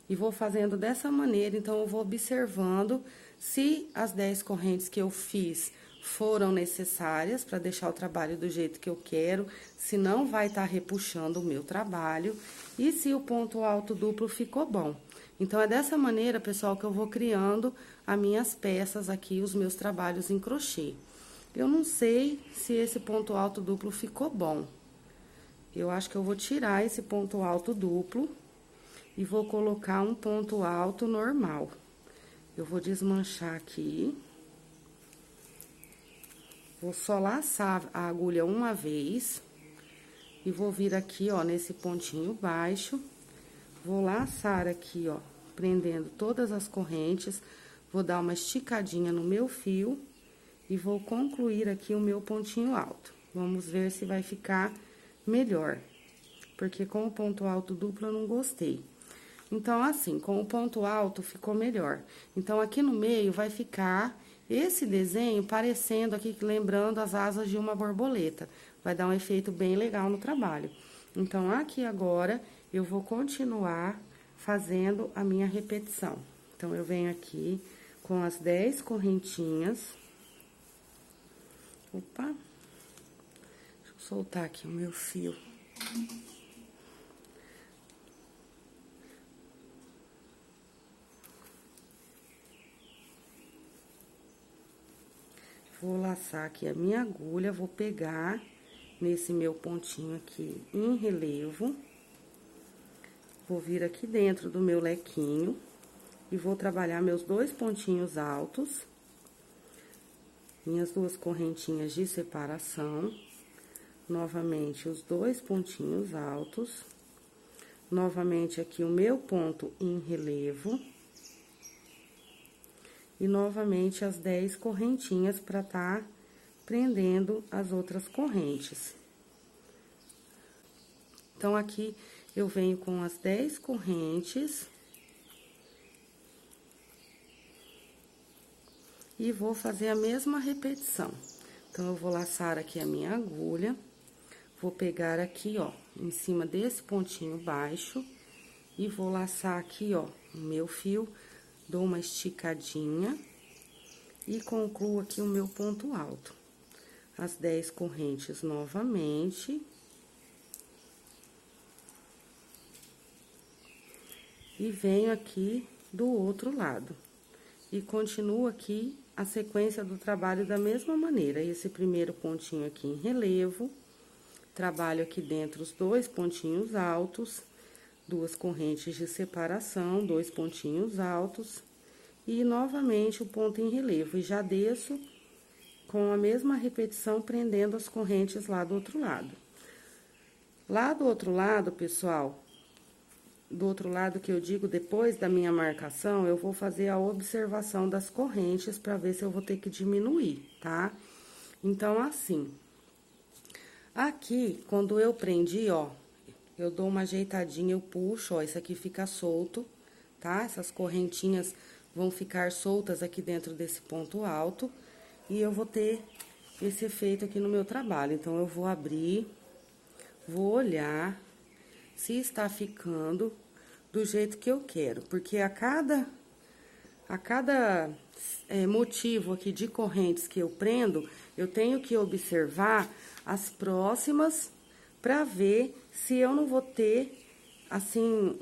E vou fazendo dessa maneira, então, eu vou observando se as 10 correntes que eu fiz foram necessárias para deixar o trabalho do jeito que eu quero, se não vai estar repuxando o meu trabalho e se o ponto alto duplo ficou bom. Então, é dessa maneira, pessoal, que eu vou criando as minhas peças aqui, os meus trabalhos em crochê. Eu não sei se esse ponto alto duplo ficou bom. Eu acho que eu vou tirar esse ponto alto duplo. E vou colocar um ponto alto normal. Eu vou desmanchar aqui. Vou só laçar a agulha uma vez. E vou vir aqui, ó, nesse pontinho baixo. Vou laçar aqui, ó, prendendo todas as correntes. Vou dar uma esticadinha no meu fio. E vou concluir aqui o meu pontinho alto. Vamos ver se vai ficar melhor. Porque com o ponto alto duplo eu não gostei. Então, assim, com o ponto alto ficou melhor. Então, aqui no meio vai ficar esse desenho parecendo aqui, lembrando as asas de uma borboleta. Vai dar um efeito bem legal no trabalho. Então, aqui agora, eu vou continuar fazendo a minha repetição. Então, eu venho aqui com as 10 correntinhas. Opa! Deixa eu soltar aqui o meu fio. Vou laçar aqui a minha agulha, vou pegar nesse meu pontinho aqui em relevo. Vou vir aqui dentro do meu lequinho e vou trabalhar meus 2 pontinhos altos. Minhas 2 correntinhas de separação. Novamente, os 2 pontinhos altos. Novamente, aqui o meu ponto em relevo. E novamente as 10 correntinhas para tá prendendo as outras correntes. Então, aqui eu venho com as 10 correntes. E vou fazer a mesma repetição. Então, eu vou laçar aqui a minha agulha. Vou pegar aqui, ó, em cima desse pontinho baixo. E vou laçar aqui, ó, o meu fio. Dou uma esticadinha e concluo aqui o meu ponto alto. As 10 correntes novamente. E venho aqui do outro lado. E continuo aqui a sequência do trabalho da mesma maneira. Esse primeiro pontinho aqui em relevo. Trabalho aqui dentro os 2 pontinhos altos. 2 correntes de separação, 2 pontinhos altos e novamente o ponto em relevo. E já desço com a mesma repetição, prendendo as correntes lá do outro lado. Lá do outro lado, pessoal, do outro lado que eu digo, depois da minha marcação, eu vou fazer a observação das correntes para ver se eu vou ter que diminuir, tá? Então, assim, aqui, quando eu prendi, ó, eu dou uma ajeitadinha, eu puxo, ó, isso aqui fica solto, tá? Essas correntinhas vão ficar soltas aqui dentro desse ponto alto. E eu vou ter esse efeito aqui no meu trabalho. Então, eu vou abrir, vou olhar se está ficando do jeito que eu quero. Porque a cada motivo aqui de correntes que eu prendo, eu tenho que observar as próximas pra ver se eu não vou ter, assim,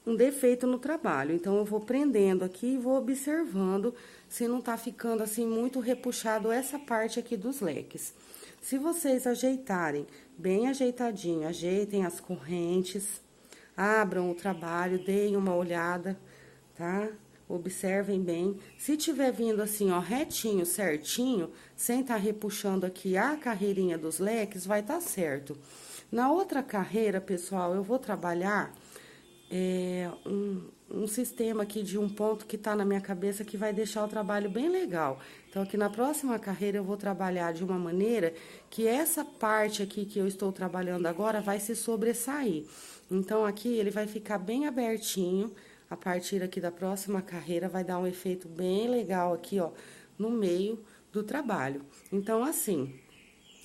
um defeito no trabalho. Então, eu vou prendendo aqui e vou observando se não tá ficando, assim, muito repuxado essa parte aqui dos leques. Se vocês ajeitarem bem ajeitadinho, ajeitem as correntes, abram o trabalho, deem uma olhada, tá? Observem bem. Se tiver vindo assim, ó, retinho, certinho, sem tá repuxando aqui a carreirinha dos leques, vai tá certo. Na outra carreira, pessoal, eu vou trabalhar um sistema aqui de um ponto que tá na minha cabeça que vai deixar o trabalho bem legal. Então, aqui na próxima carreira eu vou trabalhar de uma maneira que essa parte aqui que eu estou trabalhando agora vai se sobressair. Então, aqui ele vai ficar bem abertinho. A partir aqui da próxima carreira vai dar um efeito bem legal aqui, ó, no meio do trabalho. Então, assim,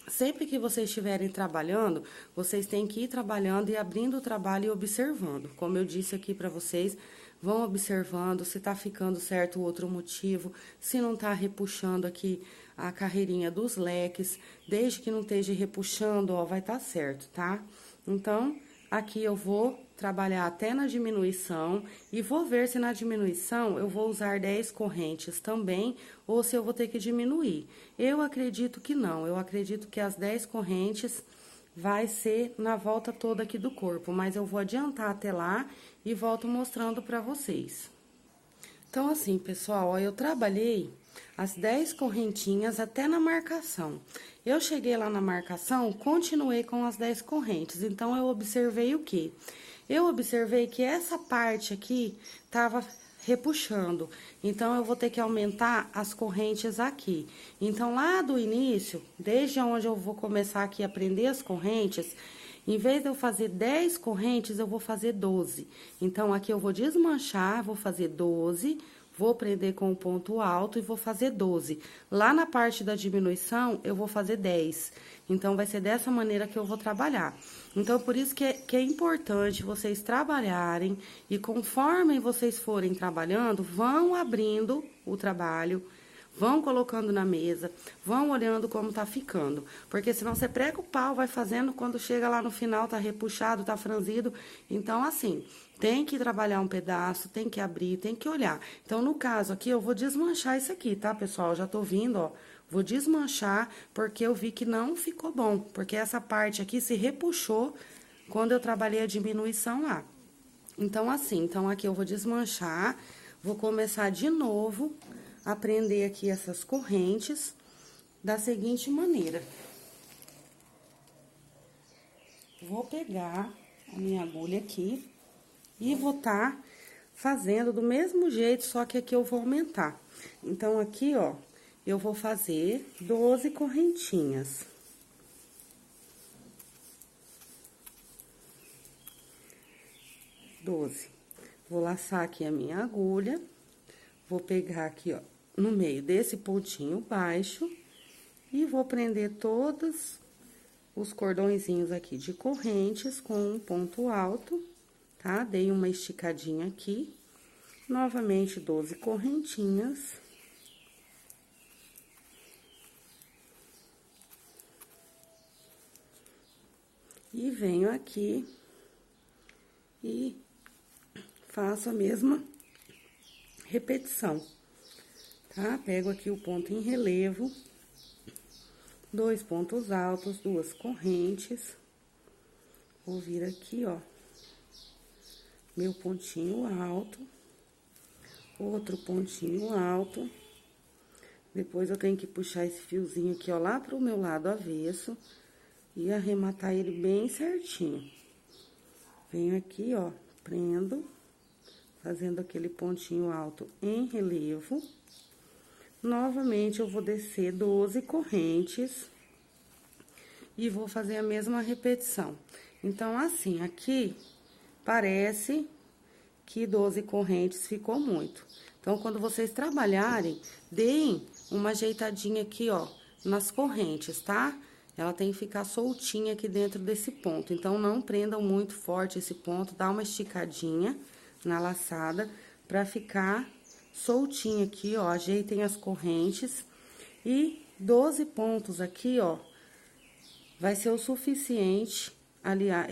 sempre que vocês estiverem trabalhando, vocês têm que ir trabalhando e abrindo o trabalho e observando. Como eu disse aqui pra vocês, vão observando se tá ficando certo o outro motivo, se não tá repuxando aqui a carreirinha dos leques, desde que não esteja repuxando, ó, vai tá certo, tá? Então, aqui eu vou trabalhar até na diminuição e vou ver se na diminuição eu vou usar 10 correntes também ou se eu vou ter que diminuir. Eu acredito que não, eu acredito que as 10 correntes vai ser na volta toda aqui do corpo, mas eu vou adiantar até lá e volto mostrando pra vocês. Então, assim, pessoal, ó, eu trabalhei as 10 correntinhas até na marcação. Eu cheguei lá na marcação, continuei com as 10 correntes. Então, eu observei o quê? Eu observei que essa parte aqui tava repuxando. Então, eu vou ter que aumentar as correntes aqui. Então, lá do início, desde onde eu vou começar aqui a prender as correntes, em vez de eu fazer 10 correntes, eu vou fazer 12. Então, aqui eu vou desmanchar, vou fazer 12, vou prender com o ponto alto e vou fazer 12. Lá na parte da diminuição, eu vou fazer 10. Então, vai ser dessa maneira que eu vou trabalhar. Então, por isso que é importante vocês trabalharem e conforme vocês forem trabalhando, vão abrindo o trabalho, vão colocando na mesa, vão olhando como tá ficando. Porque senão você prega o pau, vai fazendo, quando chega lá no final, tá repuxado, tá franzido. Então, assim, tem que trabalhar um pedaço, tem que abrir, tem que olhar. Então, no caso aqui, eu vou desmanchar isso aqui, tá, pessoal? Já tô vindo, ó. Vou desmanchar, porque eu vi que não ficou bom. Porque essa parte aqui se repuxou quando eu trabalhei a diminuição lá. Então, assim, então aqui eu vou desmanchar, vou começar de novo a prender aqui essas correntes da seguinte maneira. Vou pegar a minha agulha aqui e vou tá fazendo do mesmo jeito, só que aqui eu vou aumentar. Então, aqui, ó, eu vou fazer 12 correntinhas. 12. Vou laçar aqui a minha agulha, vou pegar aqui, ó, no meio desse pontinho baixo e vou prender todos os cordõezinhos aqui de correntes com um ponto alto, tá? Dei uma esticadinha aqui, novamente 12 correntinhas. E venho aqui e faço a mesma repetição, tá? Pego aqui o ponto em relevo, 2 pontos altos, 2 correntes. Vou vir aqui, ó, meu pontinho alto, outro pontinho alto. Depois eu tenho que puxar esse fiozinho aqui, ó, lá pro meu lado avesso e arrematar ele bem certinho. Venho aqui, ó, prendo, fazendo aquele pontinho alto em relevo. Novamente, eu vou descer 12 correntes e vou fazer a mesma repetição. Então, assim, aqui parece que 12 correntes ficou muito. Então, quando vocês trabalharem, deem uma ajeitadinha aqui, ó, nas correntes, tá? Ela tem que ficar soltinha aqui dentro desse ponto. Então, não prendam muito forte esse ponto, dá uma esticadinha na laçada pra ficar soltinha aqui, ó. Ajeitem as correntes e 12 pontos aqui, ó, vai ser o suficiente, aliás,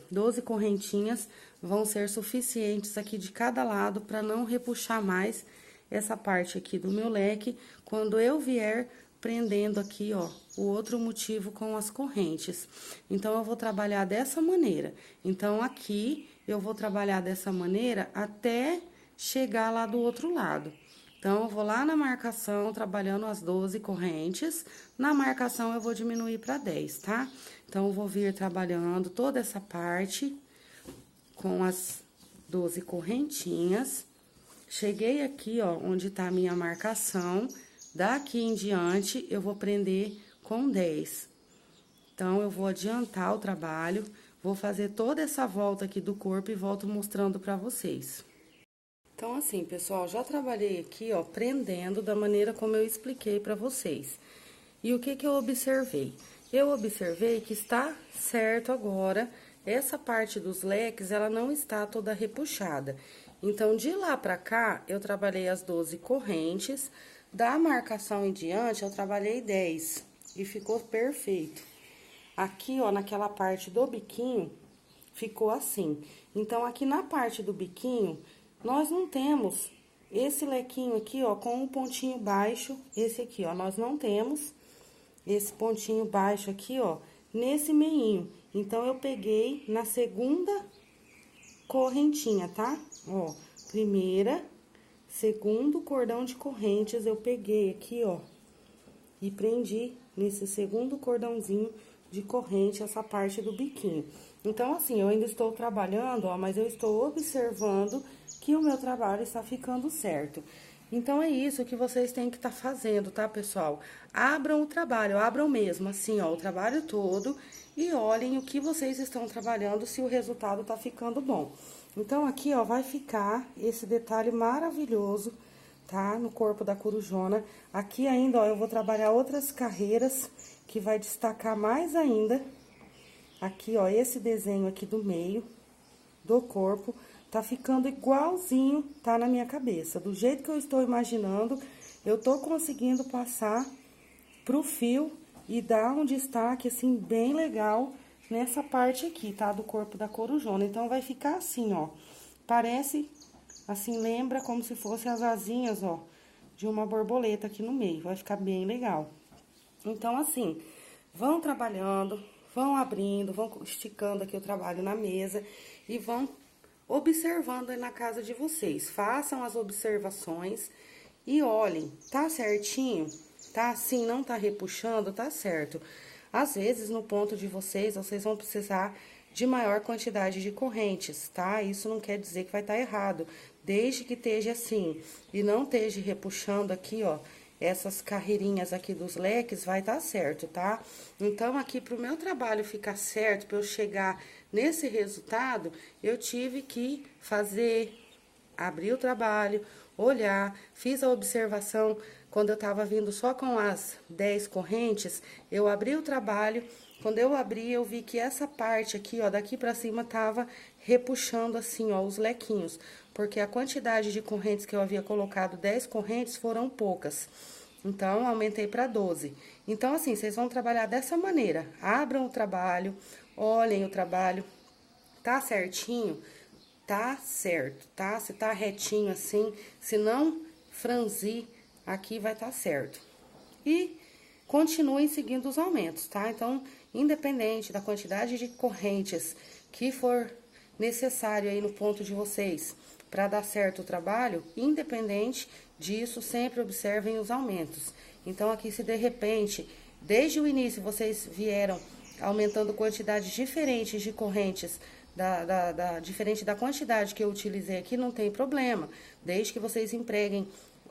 12 correntinhas vão ser suficientes aqui de cada lado para não repuxar mais essa parte aqui do meu leque, quando eu vier prendendo aqui, ó, o outro motivo com as correntes. Então, eu vou trabalhar dessa maneira. Então, aqui, eu vou trabalhar dessa maneira até chegar lá do outro lado. Então, eu vou lá na marcação, trabalhando as 12 correntes. Na marcação, eu vou diminuir para 10, tá? Então, eu vou vir trabalhando toda essa parte com as 12 correntinhas. Cheguei aqui, ó, onde tá a minha marcação. Daqui em diante, eu vou prender com 10. Então, eu vou adiantar o trabalho, vou fazer toda essa volta aqui do corpo e volto mostrando pra vocês. Então, assim, pessoal, já trabalhei aqui, ó, prendendo da maneira como eu expliquei pra vocês. E o que que eu observei? Eu observei que está certo agora, essa parte dos leques, ela não está toda repuxada. Então, de lá pra cá, eu trabalhei as 12 correntes, da marcação em diante, eu trabalhei 10 e ficou perfeito. Aqui, ó, naquela parte do biquinho, ficou assim. Então, aqui na parte do biquinho, nós não temos esse lequinho aqui, ó, com um pontinho baixo, esse aqui, ó, nós não temos esse pontinho baixo aqui, ó, nesse meinho. Então, eu peguei na segunda correntinha, tá? Ó, primeira, segundo cordão de correntes, eu peguei aqui, ó, e prendi nesse segundo cordãozinho de corrente, essa parte do biquinho. Então, assim, eu ainda estou trabalhando, ó, mas eu estou observando que o meu trabalho está ficando certo. Então, é isso que vocês têm que estar fazendo, tá, pessoal? Abram o trabalho, abram mesmo, assim, ó, o trabalho todo e olhem o que vocês estão trabalhando, se o resultado tá ficando bom. Então, aqui, ó, vai ficar esse detalhe maravilhoso, tá? No corpo da corujona. Aqui ainda, ó, eu vou trabalhar outras carreiras que vai destacar mais ainda. Aqui, ó, esse desenho aqui do meio do corpo tá ficando igualzinho, tá na minha cabeça. Do jeito que eu estou imaginando, eu tô conseguindo passar pro fio e dar um destaque, assim, bem legal nessa parte aqui, tá? Do corpo da corujona. Então, vai ficar assim, ó. Parece, assim, lembra como se fossem as asinhas, ó, de uma borboleta aqui no meio. Vai ficar bem legal. Então, assim, vão trabalhando, vão abrindo, vão esticando aqui o trabalho na mesa e vão observando aí na casa de vocês. Façam as observações e olhem, tá certinho? Tá assim, não tá repuxando, tá certo. Às vezes, no ponto de vocês vão precisar de maior quantidade de correntes, tá? Isso não quer dizer que vai estar errado, desde que esteja assim, e não esteja repuxando aqui, ó, essas carreirinhas aqui dos leques, vai estar certo, tá? Então, aqui pro meu trabalho ficar certo, pra eu chegar nesse resultado, eu tive que abrir o trabalho, olhar, fiz a observação. Quando eu tava vindo só com as 10 correntes, eu abri o trabalho. Quando eu abri, eu vi que essa parte aqui, ó, daqui pra cima, tava repuxando assim, ó, os lequinhos. Porque a quantidade de correntes que eu havia colocado, 10 correntes, foram poucas. Então, aumentei pra 12. Então, assim, vocês vão trabalhar dessa maneira. Abram o trabalho, olhem o trabalho. Tá certinho? Tá certo, tá? Se tá retinho assim, se não franzir, aqui vai tá certo. E continuem seguindo os aumentos, tá? Então, independente da quantidade de correntes que for necessário aí no ponto de vocês para dar certo o trabalho, independente disso, sempre observem os aumentos. Então, aqui, se de repente, desde o início, vocês vieram aumentando quantidades diferentes de correntes, diferente da quantidade que eu utilizei aqui, não tem problema. Desde que vocês empreguem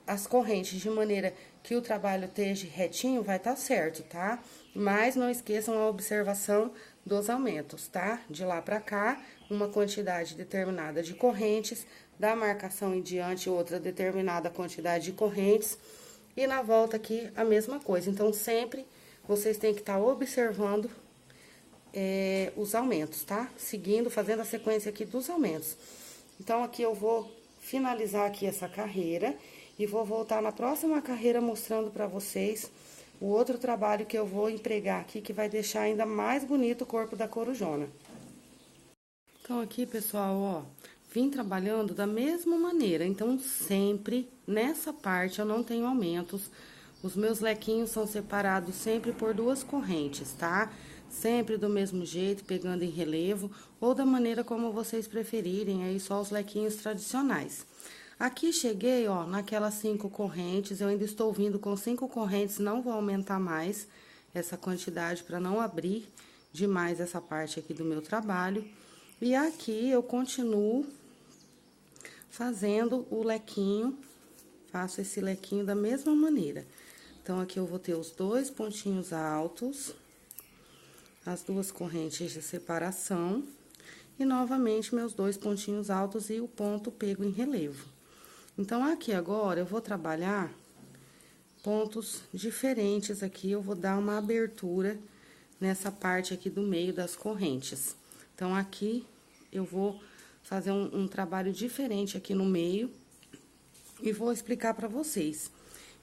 as correntes de maneira que o trabalho esteja retinho, vai estar certo, tá? Mas não esqueçam a observação dos aumentos, tá? De lá pra cá, uma quantidade determinada de correntes, da marcação em diante, outra determinada quantidade de correntes, e na volta aqui, a mesma coisa. Então, sempre vocês têm que estar observando os aumentos, tá? Seguindo, fazendo a sequência aqui dos aumentos. Então, aqui eu vou finalizar aqui essa carreira e vou voltar na próxima carreira mostrando pra vocês o outro trabalho que eu vou empregar aqui, que vai deixar ainda mais bonito o corpo da corujona. Então, aqui, pessoal, ó, vim trabalhando da mesma maneira. Então, sempre nessa parte eu não tenho aumentos. Os meus lequinhos são separados sempre por 2 correntes, tá? Sempre do mesmo jeito, pegando em relevo, ou da maneira como vocês preferirem, aí só os lequinhos tradicionais. Aqui cheguei, ó, naquelas 5 correntes, eu ainda estou vindo com 5 correntes, não vou aumentar mais essa quantidade para não abrir demais essa parte aqui do meu trabalho. E aqui eu continuo fazendo o lequinho, faço esse lequinho da mesma maneira. Então, aqui eu vou ter os 2 pontinhos altos, as 2 correntes de separação, e novamente meus 2 pontinhos altos e o ponto pego em relevo. Então, aqui agora eu vou trabalhar pontos diferentes aqui, eu vou dar uma abertura nessa parte aqui do meio das correntes. Então, aqui eu vou fazer um trabalho diferente aqui no meio e vou explicar pra vocês.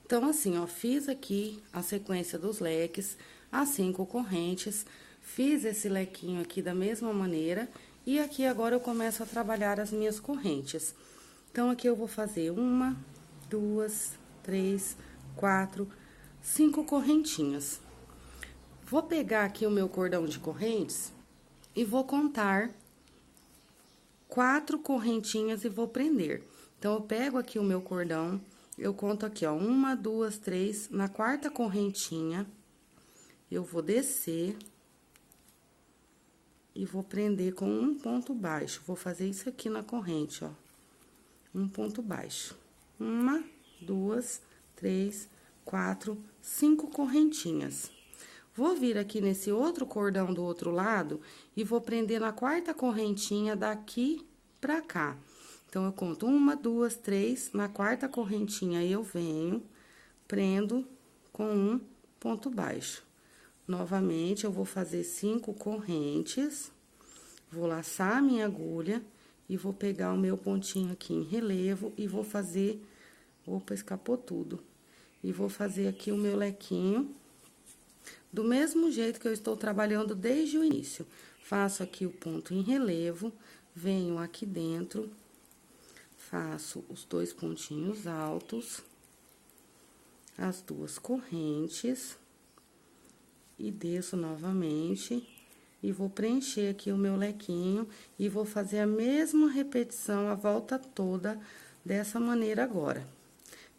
Então, assim, ó, fiz aqui a sequência dos leques, as 5 correntes, fiz esse lequinho aqui da mesma maneira, e aqui agora eu começo a trabalhar as minhas correntes. Então, aqui eu vou fazer 1, 2, 3, 4, 5 correntinhas. Vou pegar aqui o meu cordão de correntes e vou contar 4 correntinhas e vou prender. Então, eu pego aqui o meu cordão, eu conto aqui, ó, 1, 2, 3, na 4ª correntinha, eu vou descer e vou prender com um ponto baixo. Vou fazer isso aqui na corrente, ó, um ponto baixo. 1, 2, 3, 4, 5 correntinhas. Vou vir aqui nesse outro cordão do outro lado e vou prender na 4ª correntinha daqui pra cá. Então, eu conto 1, 2, 3, na 4ª correntinha eu venho, prendo com um ponto baixo. Novamente, eu vou fazer 5 correntes, vou laçar a minha agulha e vou pegar o meu pontinho aqui em relevo e vou fazer, opa, escapou tudo. E vou fazer aqui o meu lequinho, do mesmo jeito que eu estou trabalhando desde o início. Faço aqui o ponto em relevo, venho aqui dentro, faço os 2 pontinhos altos, as 2 correntes, e desço novamente, e vou preencher aqui o meu lequinho, e vou fazer a mesma repetição a volta toda dessa maneira agora.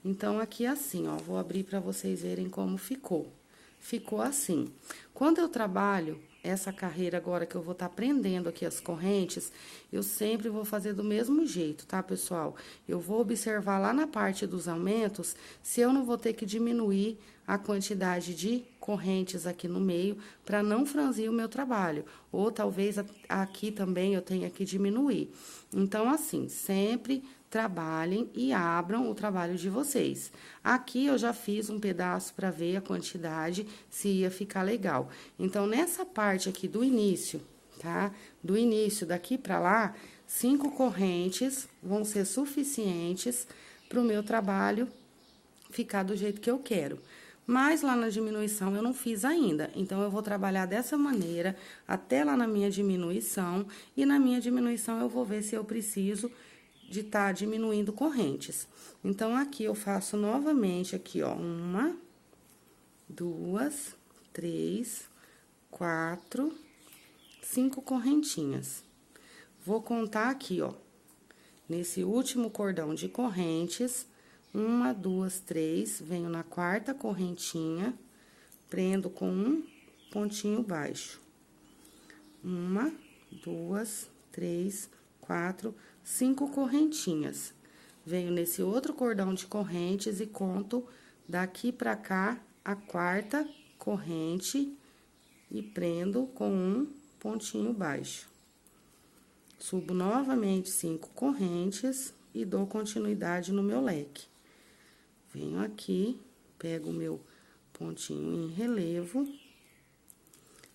Então, aqui assim, ó, vou abrir pra vocês verem como ficou. Ficou assim. Quando eu trabalho essa carreira agora que eu vou estar prendendo aqui as correntes, eu sempre vou fazer do mesmo jeito, tá, pessoal? Eu vou observar lá na parte dos aumentos se eu não vou ter que diminuir a quantidade de correntes aqui no meio para não franzir o meu trabalho. Ou talvez aqui também eu tenha que diminuir. Então, assim, sempre trabalhem e abram o trabalho de vocês. Aqui eu já fiz um pedaço para ver a quantidade, se ia ficar legal. Então, nessa parte aqui do início, tá? Do início daqui para lá, 5 correntes vão ser suficientes para o meu trabalho ficar do jeito que eu quero. Mas lá na diminuição eu não fiz ainda, então eu vou trabalhar dessa maneira até lá na minha diminuição, e na minha diminuição eu vou ver se eu preciso de estar diminuindo correntes. Então, aqui eu faço novamente aqui, ó, 1, 2, 3, 4, 5 correntinhas. Vou contar aqui, ó, nesse último cordão de correntes, 1, 2, 3, venho na 4ª correntinha, prendo com um pontinho baixo. 1, 2, 3, 4, 5 correntinhas. Venho nesse outro cordão de correntes e conto daqui pra cá a 4ª corrente e prendo com um pontinho baixo. Subo novamente 5 correntes e dou continuidade no meu leque. Venho aqui, pego o meu pontinho em relevo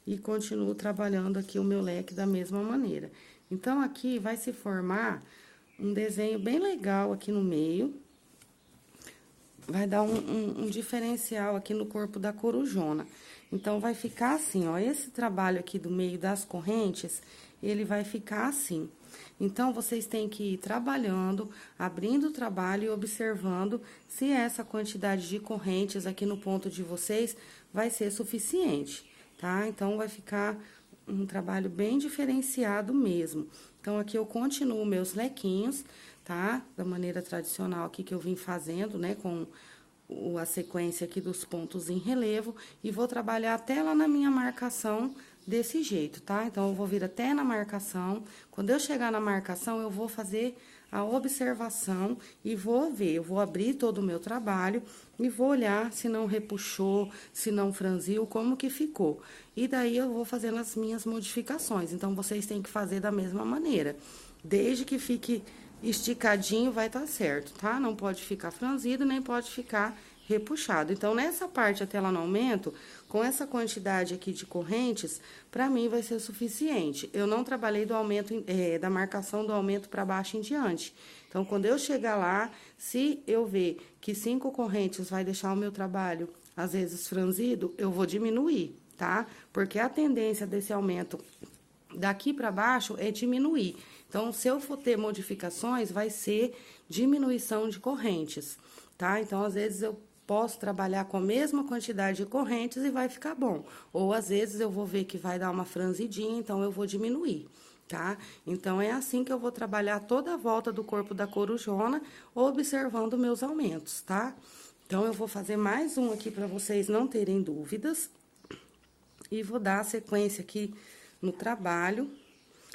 e continuo trabalhando aqui o meu leque da mesma maneira. Então, aqui vai se formar um desenho bem legal aqui no meio. vai dar um diferencial aqui no corpo da corujona. Então, vai ficar assim, ó, esse trabalho aqui do meio das correntes, ele vai ficar assim. Então, vocês têm que ir trabalhando, abrindo o trabalho e observando se essa quantidade de correntes aqui no ponto de vocês vai ser suficiente, tá? Então, vai ficar um trabalho bem diferenciado mesmo. Então, aqui eu continuo meus lequinhos, tá? Da maneira tradicional aqui que eu vim fazendo, né? Com a sequência aqui dos pontos em relevo. E vou trabalhar até lá na minha marcação desse jeito, tá? Então, eu vou vir até na marcação. Quando eu chegar na marcação, eu vou fazer a observação e vou ver. Eu vou abrir todo o meu trabalho e vou olhar se não repuxou, se não franziu, como que ficou. E daí, eu vou fazendo as minhas modificações. Então, vocês têm que fazer da mesma maneira. Desde que fique esticadinho, vai estar certo, tá? Não pode ficar franzido, nem pode ficar repuxado. Então, nessa parte até lá no aumento, com essa quantidade aqui de correntes, pra mim vai ser suficiente. Eu não trabalhei do aumento, da marcação do aumento pra baixo em diante. Então, quando eu chegar lá, se eu ver que 5 correntes vai deixar o meu trabalho, às vezes, franzido, eu vou diminuir, tá? Porque a tendência desse aumento daqui pra baixo é diminuir. Então, se eu for ter modificações, vai ser diminuição de correntes, tá? Então, às vezes, eu posso trabalhar com a mesma quantidade de correntes e vai ficar bom. Ou, às vezes, eu vou ver que vai dar uma franzidinha, então, eu vou diminuir, tá? Então, é assim que eu vou trabalhar toda a volta do corpo da corujona, observando meus aumentos, tá? Então, eu vou fazer mais um aqui para vocês não terem dúvidas. E vou dar a sequência aqui no trabalho,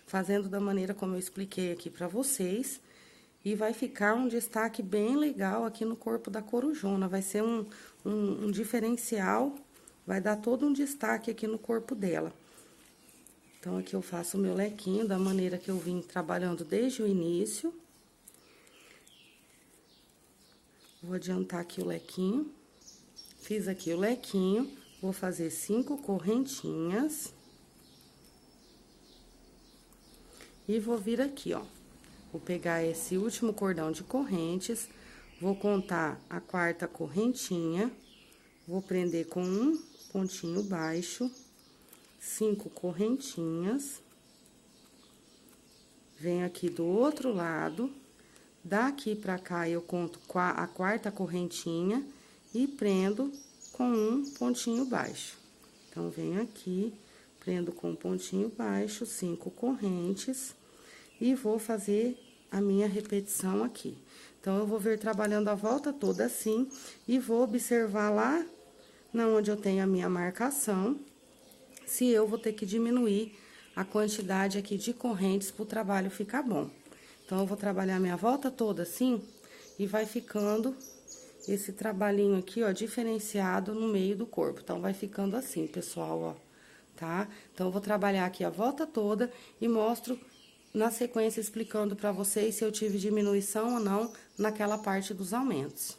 fazendo da maneira como eu expliquei aqui pra vocês. E vai ficar um destaque bem legal aqui no corpo da corujona. Vai ser um diferencial, vai dar todo um destaque aqui no corpo dela. Então, aqui eu faço o meu lequinho da maneira que eu vim trabalhando desde o início. Vou adiantar aqui o lequinho. Fiz aqui o lequinho, vou fazer 5 correntinhas. E vou vir aqui, ó, vou pegar esse último cordão de correntes, vou contar a 4ª correntinha, vou prender com um pontinho baixo, 5 correntinhas, venho aqui do outro lado, daqui pra cá eu conto a 4ª correntinha e prendo com um pontinho baixo. Então, venho aqui, prendo com um pontinho baixo, 5 correntes. E vou fazer a minha repetição aqui. Então, eu vou vir trabalhando a volta toda assim, e vou observar lá na onde eu tenho a minha marcação, se eu vou ter que diminuir a quantidade aqui de correntes pro trabalho ficar bom. Então, eu vou trabalhar minha volta toda assim, e vai ficando esse trabalhinho aqui, ó, diferenciado no meio do corpo. Então, vai ficando assim, pessoal, ó, tá? Então, eu vou trabalhar aqui a volta toda e mostro na sequência explicando pra vocês se eu tive diminuição ou não naquela parte dos aumentos.